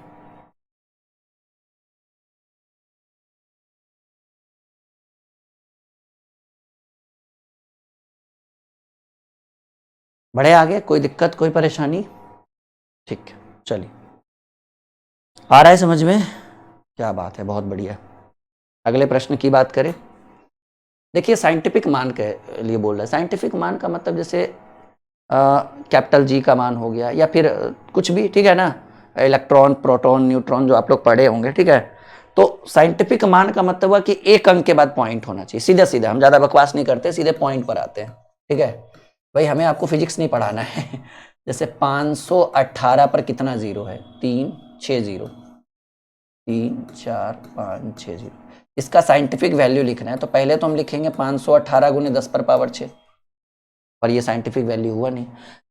बढ़े आगे, कोई दिक्कत कोई परेशानी, ठीक है, चलिए आ रहा है समझ में, क्या बात है, बहुत बढ़िया। अगले प्रश्न की बात करें। देखिए साइंटिफिक मान के लिए बोल रहा है। साइंटिफिक मान का मतलब जैसे कैपिटल जी का मान हो गया, या फिर कुछ भी, ठीक है ना, इलेक्ट्रॉन, प्रोटॉन, न्यूट्रॉन जो आप लोग पढ़े होंगे, ठीक है। तो साइंटिफिक मान का मतलब हुआ कि एक अंक के बाद पॉइंट होना चाहिए, सीधा सीधा, हम ज़्यादा बकवास नहीं करते, सीधे पॉइंट पर आते हैं, ठीक है। भाई हमें आपको फिजिक्स नहीं पढ़ाना है। जैसे 518 पर कितना जीरो है? 3 6 0, 3 4 5 6 0। इसका साइंटिफिक वैल्यू लिखना है तो पहले तो हम लिखेंगे 518 गुने 10 पर पावर 6, पर ये साइंटिफिक वैल्यू हुआ नहीं।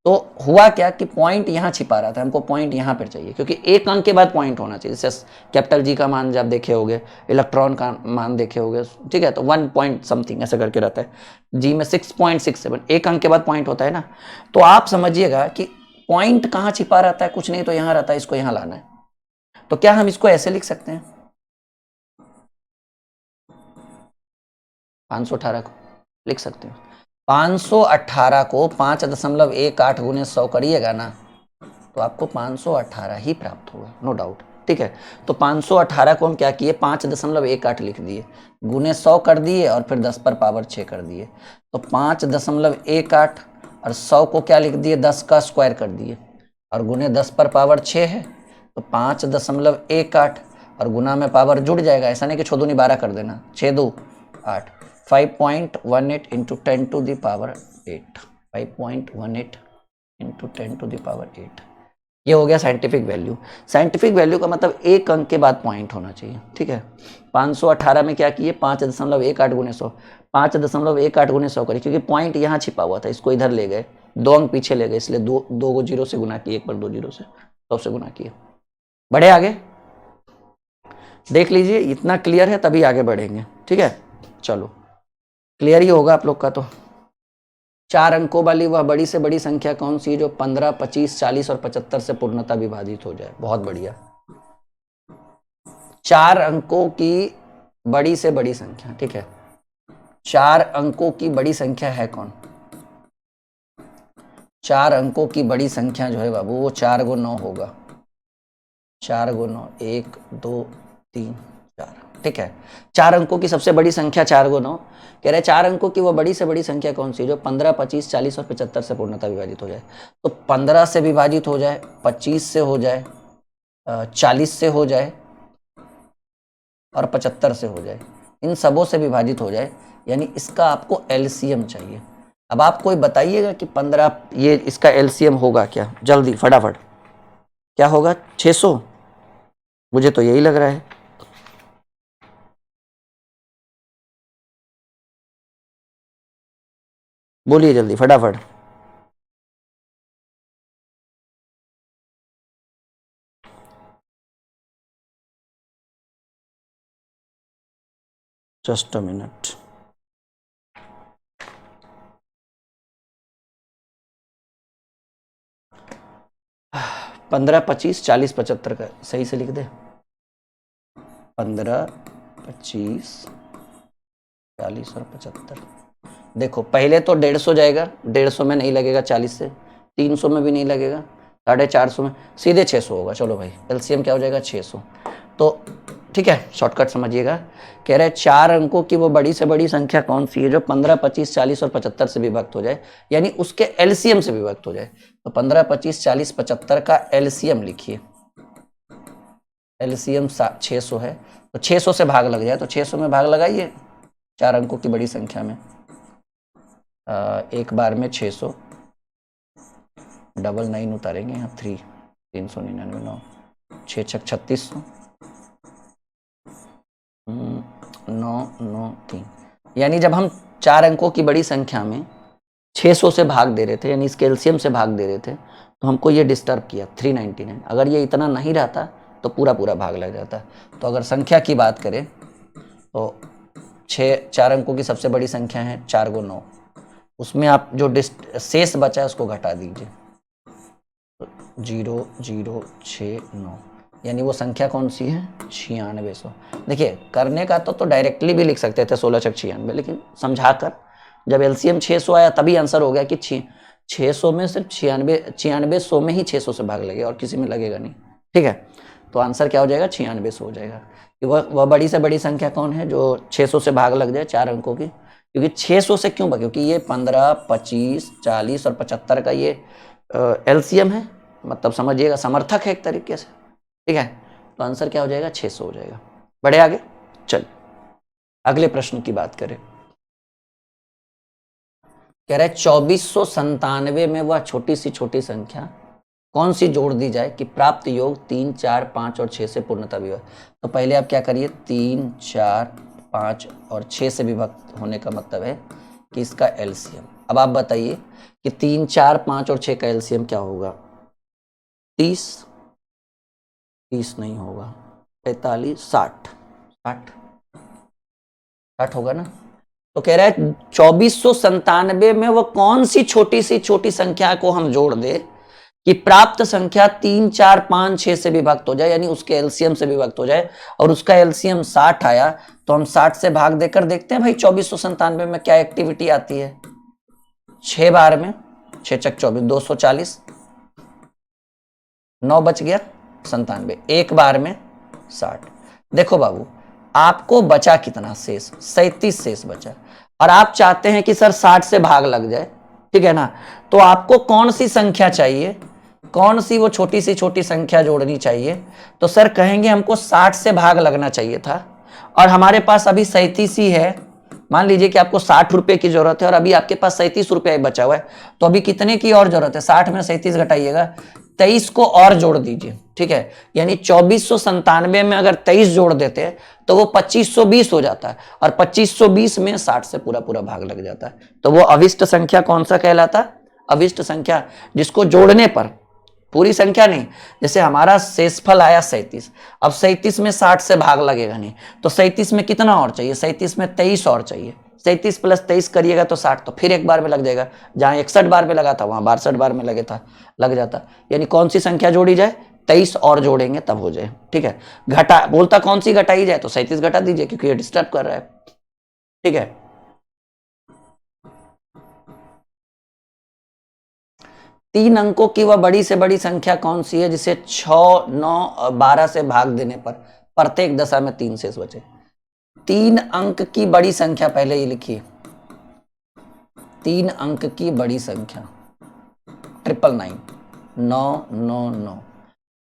तो हुआ क्या कि पॉइंट यहाँ छिपा रहा था, हमको पॉइंट यहाँ पर चाहिए, क्योंकि एक अंक के बाद पॉइंट होना चाहिए। जैसे कैपिटल जी का मान जब देखे होगे, इलेक्ट्रॉन का मान देखे होगे, ठीक है, तो 1 पॉइंट समथिंग ऐसा करके रहता है, जी में 6.67, एक अंक के बाद पॉइंट होता है ना। तो आप समझिएगा कि पॉइंट कहाँ छिपा रहता है, कुछ नहीं तो यहाँ रहता है, इसको यहाँ लाना है। तो क्या हम इसको ऐसे लिख सकते हैं 518 को? लिख सकते हैं। 518 को 5.18 गुने 100 करिएगा ना, तो आपको 518 ही प्राप्त होगा, नो डाउट, ठीक है। तो 518 को हम क्या किए, 5.18 लिख दिए, गुने 100 कर दिए, और फिर 10 पर पावर 6 कर दिए। तो 5.18 और 100 को क्या लिख दिए, 10 का स्क्वायर कर दिए, और गुने 10 पर पावर 6 है, तो 5.18 और गुना में पावर जुड़ जाएगा, ऐसा नहीं कि 6 दूनी 12 कर देना, 6 2 8, 5.18 into 10 to the power 8, 5.18 into 10 to the power 8। ये हो गया साइंटिफिक वैल्यू। साइंटिफिक वैल्यू का मतलब एक अंक के बाद पॉइंट होना चाहिए, ठीक है। 518 में क्या किए, 5.18 गुने 100, 5.18 गुने 100 करिए, क्योंकि पॉइंट यहाँ छिपा हुआ था, इसको इधर ले गए, 2 अंक पीछे ले गए, इसलिए दो को जीरो से गुना किए, एक पर 2 जीरो से, 100 से गुना किए। बढ़े आगे, देख लीजिए, इतना क्लियर है तभी आगे बढ़ेंगे, ठीक है। चलो क्लियर ही होगा आप लोग का। तो 4 अंकों वाली वह बड़ी से बड़ी संख्या कौन सी है जो 15, 25, 40 और 75 से पूर्णतः विभाजित हो जाए? बहुत बढ़िया। 4 अंकों की बड़ी से बड़ी संख्या, ठीक है। 4 अंकों की बड़ी संख्या है कौन? 4 अंकों की बड़ी संख्या जो है बाबू, वो 4 गुना 9 होगा। 4 गुना 9, 1 2 3 4, ठीक है। 4 अंकों की सबसे बड़ी संख्या 4 गुना 9, कह रहे 4 अंकों की वो बड़ी से बड़ी संख्या कौन सी जो 15, 25, 40 और 75 से पूर्णतः विभाजित हो जाए? तो 15 से विभाजित हो जाए, 25 से हो जाए, 40 से हो जाए और 75 से हो जाए, इन सबों से विभाजित हो जाए, यानी इसका आपको एलसीएम चाहिए। अब आप कोई बताइएगा कि 15, ये इसका एलसीएम होगा क्या? जल्दी फटाफट, क्या होगा? 600? मुझे तो यही लग रहा है। बोलिए जल्दी फटाफट। Just a minute. पंद्रह, 25, 40, 75 का सही से लिख दे। 15, 25, 40 और 75। देखो पहले तो 150 जाएगा, 150 में नहीं लगेगा, 40 से 300 में भी नहीं लगेगा, 450 में, सीधे 600 होगा। चलो भाई, एलसीएम क्या हो जाएगा? 600। तो ठीक है, शॉर्टकट समझिएगा। कह रहे 4 अंकों की वो बड़ी से बड़ी संख्या कौन सी है जो 15, 25, 40 और 75 से विभक्त हो जाए, यानी उसके एलसीएम से विभक्त हो जाए। तो 15, 25, 40, 75 का एलसीएम लिखिए। एलसीएम 600 है, तो 600 से भाग लग जाए, तो 600 में भाग लगाइए 4 अंकों की बड़ी संख्या में। एक बार में 600, डबल 9 उतारेंगे यहाँ, 399, 9 6 6 3600, 9 9 3, यानी जब हम 4 अंकों की बड़ी संख्या में 600 से भाग दे रहे थे, यानी इसके एलसीएम से भाग दे रहे थे, तो हमको ये डिस्टर्ब किया 399। अगर ये इतना नहीं रहता तो पूरा पूरा भाग लग जाता। तो अगर संख्या की बात करें तो 4 अंकों की सबसे बड़ी संख्या है 4 को 9, उसमें आप जो शेष बचा है उसको घटा दीजिए, 0 0 6 9, यानी वो संख्या कौन सी है? 9600। देखिए करने का तो डायरेक्टली भी लिख सकते थे 16 छक 96, लेकिन समझा कर, जब एलसीएम 600 आया तभी आंसर हो गया कि 600 में सिर्फ 96 में ही 600 से भाग लगेगा और किसी में लगेगा नहीं, ठीक है। तो आंसर क्या हो जाएगा? 9600 हो जाएगा। कि वह बड़ी से बड़ी संख्या कौन है जो 600 से भाग लग जाए 4 अंकों की? क्योंकि 600 से क्यों भाग, क्योंकि ये 15, 25, 40 और 75 का ये एलसीएम है, मतलब समझिएगा समर्थक है एक तरीके से, ठीक है। तो आंसर क्या हो जाएगा, 600 हो जाएगा। बढ़े आगे, चल अगले प्रश्न की बात करें। कह रहा है 2497 में वह छोटी छोटी संख्या कौन सी जोड़ दी जाए कि प्राप्त योग 3, 4, 5 और 6 से पूर्णतः विभक्त। तो पहले आप क्या करिए, 3, 4, 5 और 6 से विभक्त होने का मतलब है कि इसका एलसीएम। अब आप बताइए कि 3, 4, 5 और 6 का एलसीएम क्या होगा, 30, 30 नहीं होगा, 45, 60, 60 होगा ना। तो कह रहा है 2497 में वो कौन सी छोटी संख्या को हम जोड़ दे कि प्राप्त संख्या 3, 4, 5, 6 से विभक्त हो जाए, यानी उसके एलसीएम से विभक्त हो जाए, और उसका एलसीएम 60 आया। तो हम 60 से भाग देकर देखते हैं भाई 2497 में क्या एक्टिविटी आती है। 6 बार में 6 चक 24, 240, 9 बच गया 97, एक बार में 60। देखो बाबू, आपको बचा कितना शेष, 37 शेष बचा, और आप चाहते हैं कि सर 60 से भाग लग जाए, ठीक है ना। तो आपको कौन सी संख्या चाहिए, कौन सी वो छोटी संख्या जोड़नी चाहिए। तो सर कहेंगे हमको 60 से भाग लगना चाहिए था, और हमारे पास अभी 37 ही है। मान लीजिए कि आपको 60 रुपए की जरूरत है और अभी आपके पास 37 रुपया बचा हुआ है, तो अभी कितने की और जरूरत है, 60 में 37 घटाइएगा, 23 को और जोड़ दीजिए, ठीक है। यानी 2497 में अगर 23 जोड़ देते तो वो 2520 हो जाता है, और 2520 में 60 से पूरा भाग लग जाता है। तो वो अविष्ट संख्या कौन सा कहलाता, अविष्ट संख्या जिसको जोड़ने पर, पूरी संख्या नहीं, जैसे हमारा शेषफल आया 37, अब 37 में 60 से भाग लगेगा नहीं, तो 37 में कितना और चाहिए, 37 में 23 और चाहिए, 37 प्लस 23 करिएगा तो 60, तो फिर एक बार में लग जाएगा, जहां 61 बार में लगा था वहां 62 बार में लग जाता। यानी कौन सी संख्या जोड़ी जाए, 23 और जोड़ेंगे तब हो जाए, ठीक है। घटा बोलता कौन सी घटाई जाए, तो 37 घटा दीजिए क्योंकि ये डिस्टर्ब कर रहा है, ठीक है। 3 अंकों की वह बड़ी से बड़ी संख्या कौन सी है जिसे 6, 9 और 12 से भाग देने पर प्रत्येक दशा में 3 शेष बचे। 3 अंक की बड़ी संख्या, पहले ये लिखिए, 3 अंक की बड़ी संख्या 999, 999।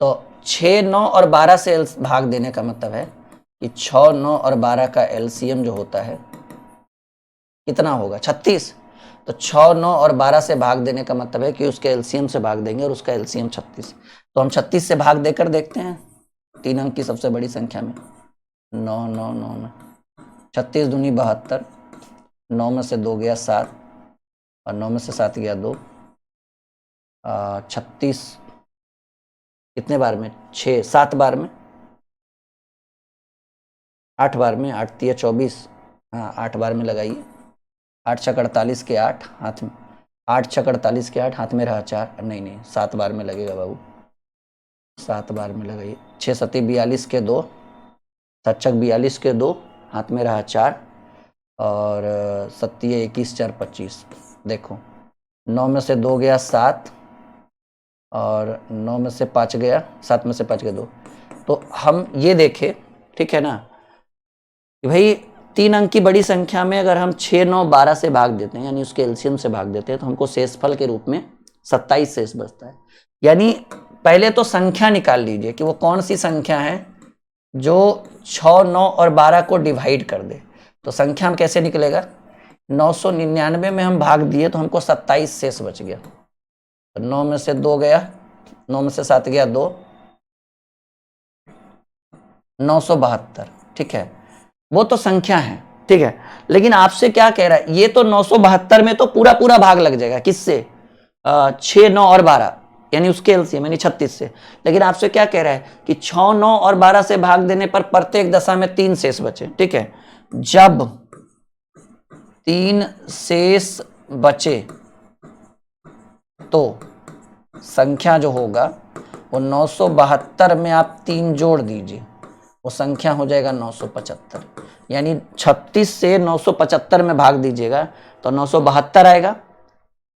तो 6, 9 और 12 से भाग देने का मतलब है कि 6, 9 और 12 का एलसीएम जो होता है कितना होगा, 36। तो 6, 9 और 12 से भाग देने का मतलब है कि उसके एलसीएम से भाग देंगे, और उसका एलसीएम 36। तो हम 36 से भाग देकर देखते हैं 3 अंक की सबसे बड़ी संख्या में, 9, 9, 9 में 36 दूनी 72, 9 में से 2 गया 7, और 9 में से 7 गया 2, 36 कितने बार में, 6, 7 बार में, 8 बार में, 8 तिया 24, हाँ 8 बार में लगाइए, 8 छक 48 के 8 हाथ में, 8 छक 48 के 8 हाथ में रहा 4, नहीं 7 बार में लगेगा बाबू, 7 बार में लगाइए। 6 सती 42 के 2, 7 छक 42 के 2 हाथ में रहा 4, और 7 21 4 25। देखो 9 में से 2 गया 7, और 9 में से 5 गया, 7 में से 5 गया 2। तो हम ये देखें, ठीक है ना, कि भाई 3 अंक की बड़ी संख्या में अगर हम 6, 9, 12 से भाग देते हैं, यानी उसके एलसीएम से भाग देते हैं, तो हमको शेषफल के रूप में 27 शेष बचता है। यानी पहले तो संख्या निकाल लीजिए कि वो कौन सी संख्या है जो 6, 9 और 12 को डिवाइड कर दे। तो संख्या में कैसे निकलेगा, 999 में हम भाग दिए तो हमको 27 शेष बच गया। तो 9 में से 2 गया, 9 में से 7 गया 2, 972, ठीक है। वो तो संख्या है, ठीक है। लेकिन आपसे क्या कह रहा है, ये तो 972 में तो पूरा भाग लग जाएगा, किससे, 6, 9 और 12, यानी उसके एलसीएम यानी 36 से। लेकिन आपसे क्या कह रहा है कि 6, 9 और 12 से भाग देने पर प्रत्येक दशा में 3 शेष बचे, ठीक है। जब 3 शेष बचे तो संख्या जो होगा वो 972 में आप 3 जोड़ दीजिए, वो संख्या हो जाएगा 975। यानी 36 से 975 में भाग दीजिएगा तो 972 आएगा,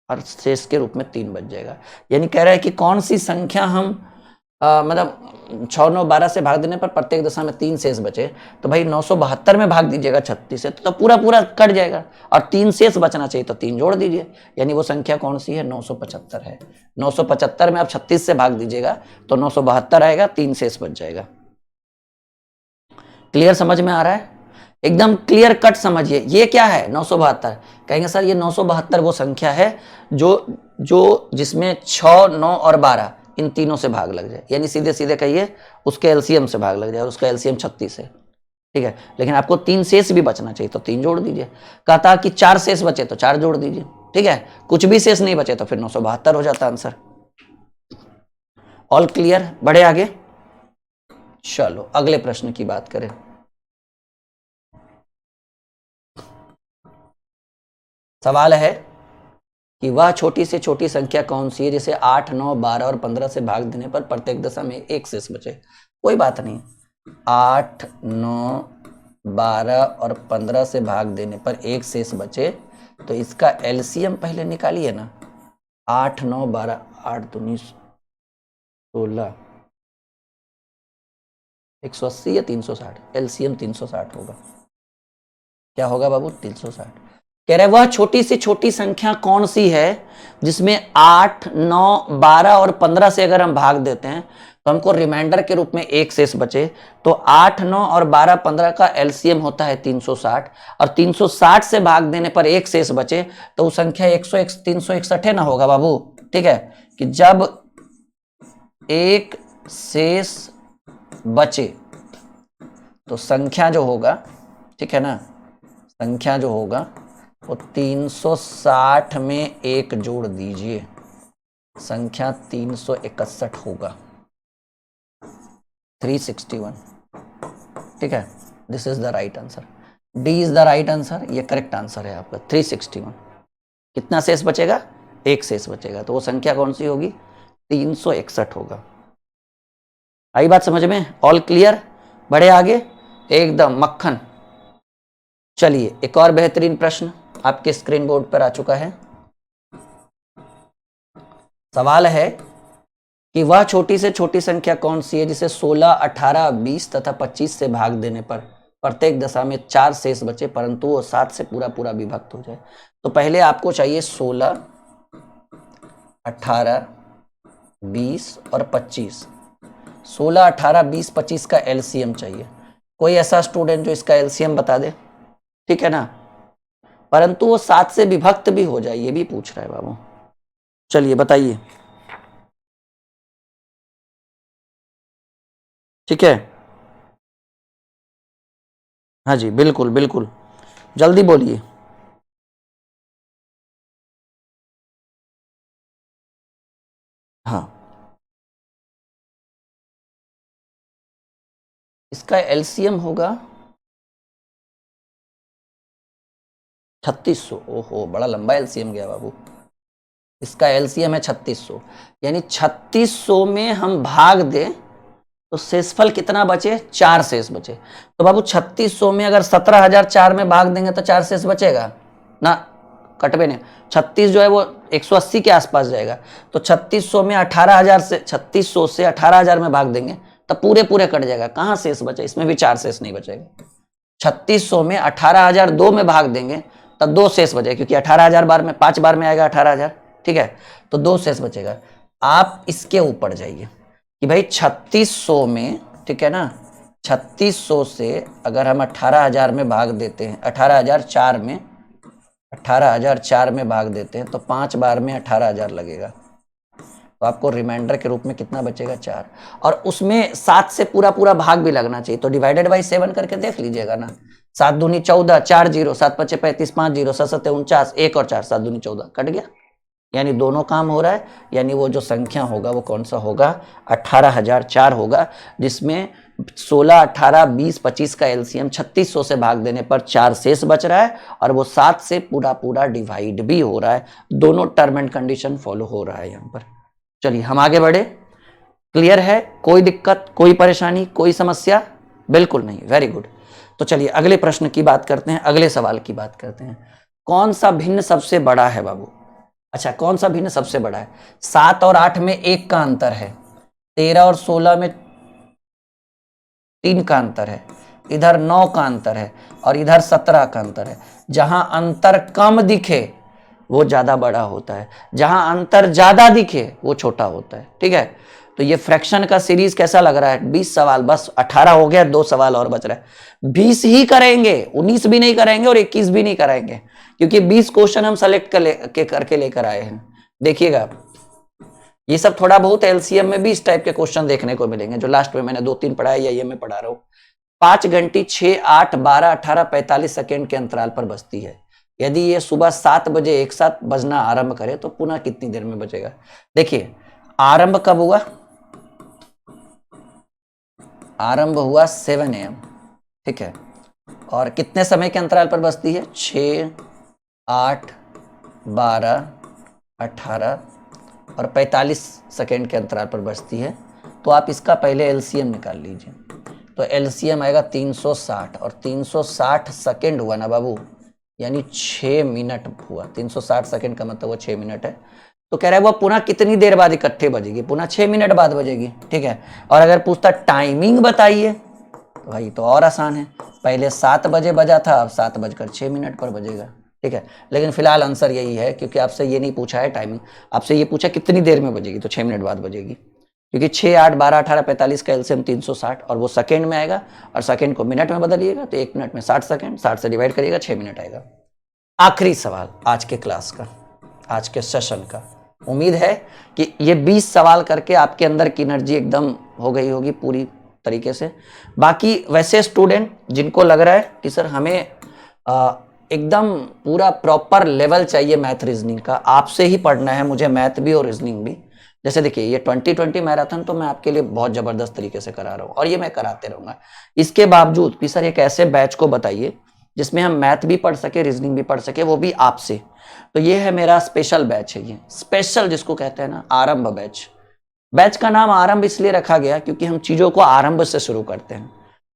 और शेष के रूप में 3 बच जाएगा। यानी कह रहा है कि कौन सी संख्या हम मतलब 6 9 12 से भाग देने पर प्रत्येक दशा में 3 शेष बचे, तो भाई 972 में भाग दीजिएगा 36 से, तो पूरा पूरा कट जाएगा और 3 शेष बचना चाहिए, तो 3 जोड़ दीजिए, यानी वो संख्या कौन सी है, 975 है। 975 में आप 36 से भाग दीजिएगा तो 972 आएगा, 3 शेष बच जाएगा। क्लियर समझ में आ रहा है? एकदम क्लियर कट समझिए। ये क्या है 972? कहेंगे सर ये 972 वो संख्या है जो जिसमें 6 9 और 12 इन तीनों से भाग लग जाए, यानी सीधे सीधे कहिए उसके एलसीएम से भाग लग जाए, और उसका एलसीएम 36 है, ठीक है। लेकिन आपको 3 शेष भी बचना चाहिए, तो 3 जोड़ दीजिए। कहता कि 4 शेष बचे तो 4 जोड़ दीजिए, ठीक है। कुछ भी शेष नहीं बचे तो फिर 972 हो जाता आंसर। All clear? बढ़े आगे। चलो अगले प्रश्न की बात करें। सवाल है कि वह छोटी से छोटी संख्या कौन सी है जिसे 8 9 12 और 15 से भाग देने पर प्रत्येक दशा में एक शेष बचे। कोई बात नहीं, 8 9 12 और 15 से भाग देने पर एक शेष बचे, तो इसका एलसीएम पहले निकालिए ना। 8 9 12 8 दूनी 16, 180 या 360, एलसीएम 360 होगा। क्या होगा बाबू? 360। कह रहे वह छोटी से छोटी संख्या कौन सी है जिसमें 8 9 12 और 15 से अगर हम भाग देते हैं तो हमको रिमाइंडर के रूप में एक शेष बचे। तो 8 9 और 12 15 का एलसीएम होता है 360, और 360 से भाग देने पर एक शेष बचे, तो वो संख्या 361 ना होगा बाबू, ठीक है। कि जब एक शेष बचे तो संख्या जो होगा, ठीक है ना, संख्या जो होगा वो 360 में एक जोड़ दीजिए, संख्या 361 होगा, 361, ठीक है। This is the right answer, D is the right answer, ये करेक्ट आंसर है आपका 361। कितना शेष बचेगा? एक शेष बचेगा, तो वो संख्या कौन सी होगी? 361 होगा। आई बात समझ में? All clear? बढ़े आगे, एकदम मक्खन। चलिए एक और बेहतरीन प्रश्न आपके स्क्रीन बोर्ड पर आ चुका है। सवाल है कि वह छोटी से छोटी संख्या कौन सी है जिसे 16 18 20 तथा 25 से भाग देने पर प्रत्येक दशा में 4 शेष बचे, परंतु वो 7 से पूरा पूरा विभक्त हो जाए। तो पहले आपको चाहिए 16 18 20 और 25। 16 18 20 25 का एलसीएम चाहिए। कोई ऐसा स्टूडेंट जो इसका एलसीएम बता दे, ठीक है ना, परंतु वो 7 से विभक्त भी हो जाए, ये भी पूछ रहा है बाबू। चलिए बताइए, ठीक है। हाँ जी बिल्कुल बिल्कुल, जल्दी बोलिए। हाँ, इसका एलसीएम होगा 3600। ओहो बड़ा लंबा एलसीएम गया बाबू। इसका एलसीएम है 3600, यानी 3600 में हम भाग दें तो शेषफल कितना बचे? 4 शेष बचे। तो बाबू 3600 में अगर 17,004 में भाग देंगे तो 4 शेष बचेगा ना, कटवे नहीं। 36 जो है वो 180 के आसपास जाएगा, तो 3600 में 18,000 से 3600 से 18,000 में भाग देंगे तो पूरे पूरे कट जाएगा। कहाँ शेष बचे? इसमें भी 4 शेष नहीं बचेगा। 3600 में 18,002 में भाग देंगे तब 2 शेष बचेगा, क्योंकि 18,000 बार में 5 बार में आएगा 18,000, ठीक है। तो 2 शेष बचेगा। आप इसके ऊपर जाइए कि भाई 3600 में, ठीक है ना, 3600 से अगर हम 18,000 में भाग देते हैं, 18,004 में 18,004 में भाग देते हैं तो 5 बार में 18,000 लगेगा, तो आपको रिमाइंडर के रूप में कितना बचेगा? 4। और उसमें 7 से पूरा पूरा भाग भी लगना चाहिए, तो डिवाइडेड बाई 7 करके देख लीजिएगा ना। 7 दूनी 14, 4 0, 7 5 35, 5 0, 7 7 49, 1 और 4, 7 दूनी 14, कट गया। यानी दोनों काम हो रहा है, यानी वो जो संख्या होगा वो कौन सा होगा? 18,004 होगा, जिसमें 16 18 20 25 का एलसीएम 3600 से भाग देने पर 4 शेष बच रहा है, और वो 7 से पूरा पूरा डिवाइड भी हो रहा है। दोनों टर्म एंड कंडीशन फॉलो हो रहा है यहाँ पर। चलिए हम आगे बढ़े। क्लियर है? कोई दिक्कत, कोई परेशानी, कोई समस्या? बिल्कुल नहीं, वेरी गुड। तो चलिए अगले प्रश्न की बात करते हैं, अगले सवाल की बात करते हैं। कौन सा भिन्न सबसे बड़ा है बाबू? अच्छा, कौन सा भिन्न सबसे बड़ा है? 7 और 8 में 1 का अंतर है, 13 और 16 में 3 का अंतर है, इधर 9 का अंतर है और इधर 17 का अंतर है। जहां अंतर कम दिखे वो ज्यादा बड़ा होता है, जहां अंतर ज्यादा दिखे वो छोटा होता है। ठीक है, तो ये फ्रैक्शन का सीरीज कैसा लग रहा है? 20 सवाल, बस 18 हो गया, 2 सवाल और बच रहा है। 20 ही करेंगे, 19 भी नहीं करेंगे और 21 भी नहीं कराएंगे, क्योंकि 20 क्वेश्चन हम सेलेक्ट करके लेकर आए हैं। देखिएगा, ये सब थोड़ा बहुत एलसीएम में भी इस टाइप के क्वेश्चन देखने को मिलेंगे, जो लास्ट में मैंने 2-3 पढ़ाए या ये मैं पढ़ा रहा हूँ। 5 घंटी 6, 8, 12, 18, 45 सेकेंड के अंतराल पर बजती है। यदि ये सुबह 7 बजे एक साथ बजना आरंभ करे तो पुनः कितनी देर में बजेगा? देखिए, आरंभ कब हुआ? आरंभ हुआ 7 AM। ठीक है, और कितने समय के अंतराल पर बजती है? 6, 8, 12, 18 और 45 सेकेंड के अंतराल पर बजती है। तो आप इसका पहले एलसीएम निकाल लीजिए। तो एलसीएम आएगा 360 और 360 सेकेंड हुआ ना बाबू, यानी 6 मिनट हुआ। 360 सेकेंड का मतलब वो 6 मिनट है। तो कह रहा है वो पुनः कितनी देर बाद इकट्ठे बजेगी? पुनः 6 मिनट बाद बजेगी। ठीक है, और अगर पूछता टाइमिंग बताइए तो भाई तो और आसान है, पहले 7 बजे बजा था, अब 7:06 पर बजेगा। ठीक है, लेकिन फिलहाल आंसर यही है, क्योंकि आपसे ये नहीं पूछा है टाइमिंग, आपसे ये पूछा कितनी देर में बजेगी, तो 6 मिनट बाद बजेगी। क्योंकि 6, 8, 12, 18, 45 का एलसीएम 360 और वो सेकेंड में आएगा, और सेकेंड को मिनट में बदलिएगा तो 1 मिनट में 60 सेकेंड, 60 से डिवाइड करिएगा 6 मिनट आएगा। आखिरी सवाल आज के क्लास का, आज के सेशन का। उम्मीद है कि ये 20 सवाल करके आपके अंदर की एनर्जी एकदम हो गई होगी पूरी तरीके से। बाकी वैसे स्टूडेंट जिनको लग रहा है कि सर हमें एकदम पूरा प्रॉपर लेवल चाहिए मैथ रीजनिंग का, आपसे ही पढ़ना है मुझे मैथ भी और रीजनिंग भी। जैसे देखिए, ये 2020 मैराथन तो मैं आपके लिए बहुत जबरदस्त तरीके से करा रहा हूँ और ये मैं कराते रहूंगा। इसके बावजूद भी सर एक ऐसे बैच को बताइए जिसमें हम मैथ भी पढ़ सके, रीजनिंग भी पढ़ सके, वो भी आपसे। तो ये है मेरा स्पेशल बैच है, ये स्पेशल जिसको कहते हैं ना आरंभ बैच। बैच का नाम आरंभ इसलिए रखा गया क्योंकि हम चीजों को आरंभ से शुरू करते हैं।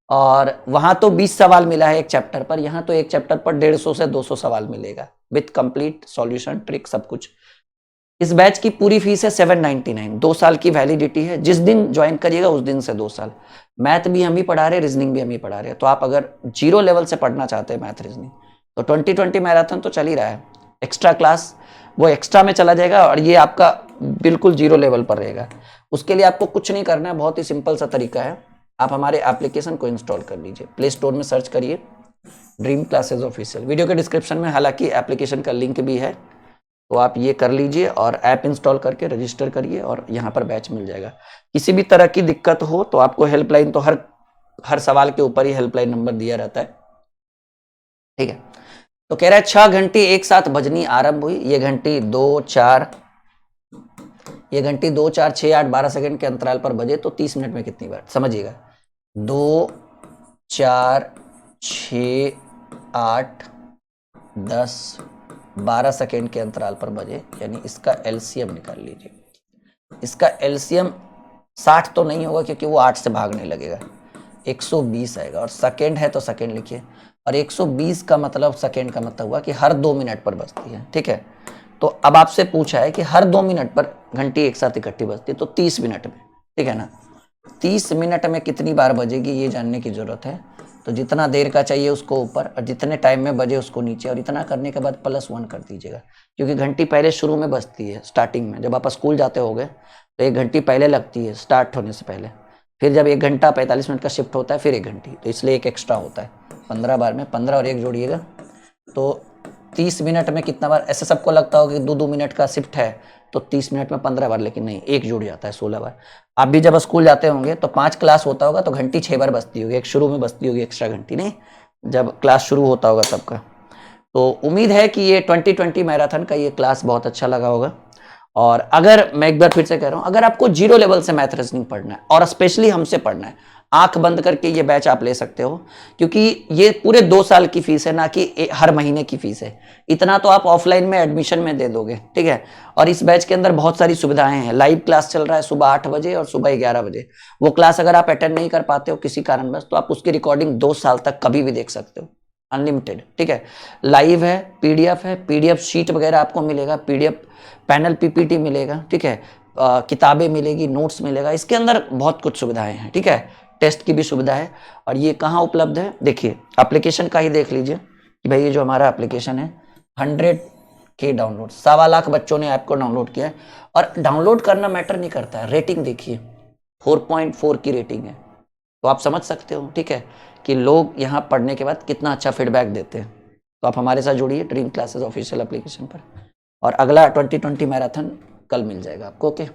और वहां तो 20 सवाल मिला है एक चैप्टर पर, यहाँ तो एक चैप्टर पर 150 से 200 सवाल मिलेगा विथ कंप्लीट सॉल्यूशन, ट्रिक, सब कुछ। इस बैच की पूरी फीस है 799, 2 साल की वैलिडिटी है। जिस दिन ज्वाइन करिएगा उस दिन से 2 साल। मैथ भी हम ही पढ़ा रहे, रीजनिंग भी हम ही पढ़ा रहे हैं। तो आप अगर 0 लेवल से पढ़ना चाहते हैं मैथ रीजनिंग, तो 2020 मैराथन तो चल ही रहा है, एक्स्ट्रा क्लास वो एक्स्ट्रा में चला जाएगा और ये आपका बिल्कुल 0 लेवल पर रहेगा। उसके लिए आपको कुछ नहीं करना है, बहुत ही सिंपल सा तरीका है। आप हमारे एप्लीकेशन को इंस्टॉल कर लीजिए, प्ले स्टोर में सर्च करिए ड्रीम क्लासेस ऑफिशियल। वीडियो के डिस्क्रिप्शन में हालांकि एप्लीकेशन का लिंक भी है, तो आप ये कर लीजिए और ऐप इंस्टॉल करके रजिस्टर करिए और यहाँ पर बैच मिल जाएगा। किसी भी तरह की दिक्कत हो तो आपको हेल्पलाइन, तो हर सवाल के ऊपर ही हेल्पलाइन नंबर दिया रहता है। ठीक है, तो कह रहा है 6 घंटी एक साथ बजनी आरंभ हुई। ये घंटी 2, 4, 6, 8, 12 सेकंड के अंतराल पर बजे तो 30 मिनट में कितनी बार? समझिएगा, 2, 4, 6, 8, 10, 12 सेकेंड के अंतराल पर बजे, यानी इसका एलसीएम निकाल लीजिए। इसका एलसीएम 60 तो नहीं होगा क्योंकि वो 8 से भागने लगेगा, 120 आएगा। और सेकेंड है तो सेकेंड लिखिए, और 120 का मतलब सेकेंड का मतलब हुआ कि हर 2 मिनट पर बजती है। ठीक है, तो अब आपसे पूछा है कि हर 2 मिनट पर घंटी एक साथ इकट्ठी बजती है, तो 30 मिनट में, ठीक है ना, 30 मिनट में कितनी बार बजेगी ये जानने की जरूरत है। तो जितना देर का चाहिए उसको ऊपर और जितने टाइम में बजे उसको नीचे, और इतना करने के बाद +1 कर दीजिएगा, क्योंकि घंटी पहले शुरू में बजती है, स्टार्टिंग में। जब आप स्कूल जाते होगे तो 1 घंटी पहले लगती है स्टार्ट होने से पहले, फिर जब 1 घंटा 45 मिनट का शिफ्ट होता है फिर 1 घंटी, तो इसलिए एक एक्स्ट्रा होता है। 15 बार में 15 और 1 जोड़िएगा तो 30 मिनट में कितना बार? ऐसे सबको लगता होगा कि 2-2 मिनट का शिफ्ट है तो 30 मिनट में 15 बार, लेकिन नहीं, 1 जुड़ जाता है 16 बार। आप भी जब स्कूल जाते होंगे तो 5 क्लास होता होगा तो घंटी 6 बार बजती होगी, एक शुरू में बजती होगी एक्स्ट्रा घंटी, नहीं जब क्लास शुरू होता होगा तब का। तो उम्मीद है कि ये 2020 मैराथन का ये क्लास बहुत अच्छा लगा होगा। और अगर मैं एक बार फिर से कह रहा हूं, अगर आपको 0 लेवल से मैथ रीजनिंग पढ़ना है और स्पेशली हमसे पढ़ना है, आंख बंद करके ये बैच आप ले सकते हो, क्योंकि ये पूरे 2 साल की फीस है, ना कि हर महीने की फीस है। इतना तो आप ऑफलाइन में एडमिशन में दे दोगे, ठीक है। और इस बैच के अंदर बहुत सारी सुविधाएं हैं। लाइव क्लास चल रहा है सुबह 8 बजे और सुबह 11 बजे। वो क्लास अगर आप अटेंड नहीं कर पाते हो किसी कारणवश, तो आप उसकी रिकॉर्डिंग 2 साल तक कभी भी देख सकते हो, अनलिमिटेड, ठीक है। लाइव है, पीडीएफ है, पीडीएफ शीट वगैरह आपको मिलेगा, पीडीएफ पैनल पीपीटी मिलेगा, ठीक है। किताबें मिलेगी, नोट्स मिलेगा, इसके अंदर बहुत कुछ सुविधाएं हैं, ठीक है। टेस्ट की भी सुविधा है। और ये कहाँ उपलब्ध है, देखिए एप्लीकेशन का ही देख लीजिए कि भाई ये जो हमारा एप्लीकेशन है 100K डाउनलोड, 1.25 लाख बच्चों ने ऐप को डाउनलोड किया है। और डाउनलोड करना मैटर नहीं करता है, रेटिंग देखिए 4.4 की रेटिंग है, तो आप समझ सकते हो, ठीक है, कि लोग यहाँ पढ़ने के बाद कितना अच्छा फीडबैक देते हैं। तो आप हमारे साथ जुड़िए ड्रीम क्लासेस ऑफिशियल एप्लीकेशन पर, और अगला 2020 मैराथन कल मिल जाएगा आपको। ओके।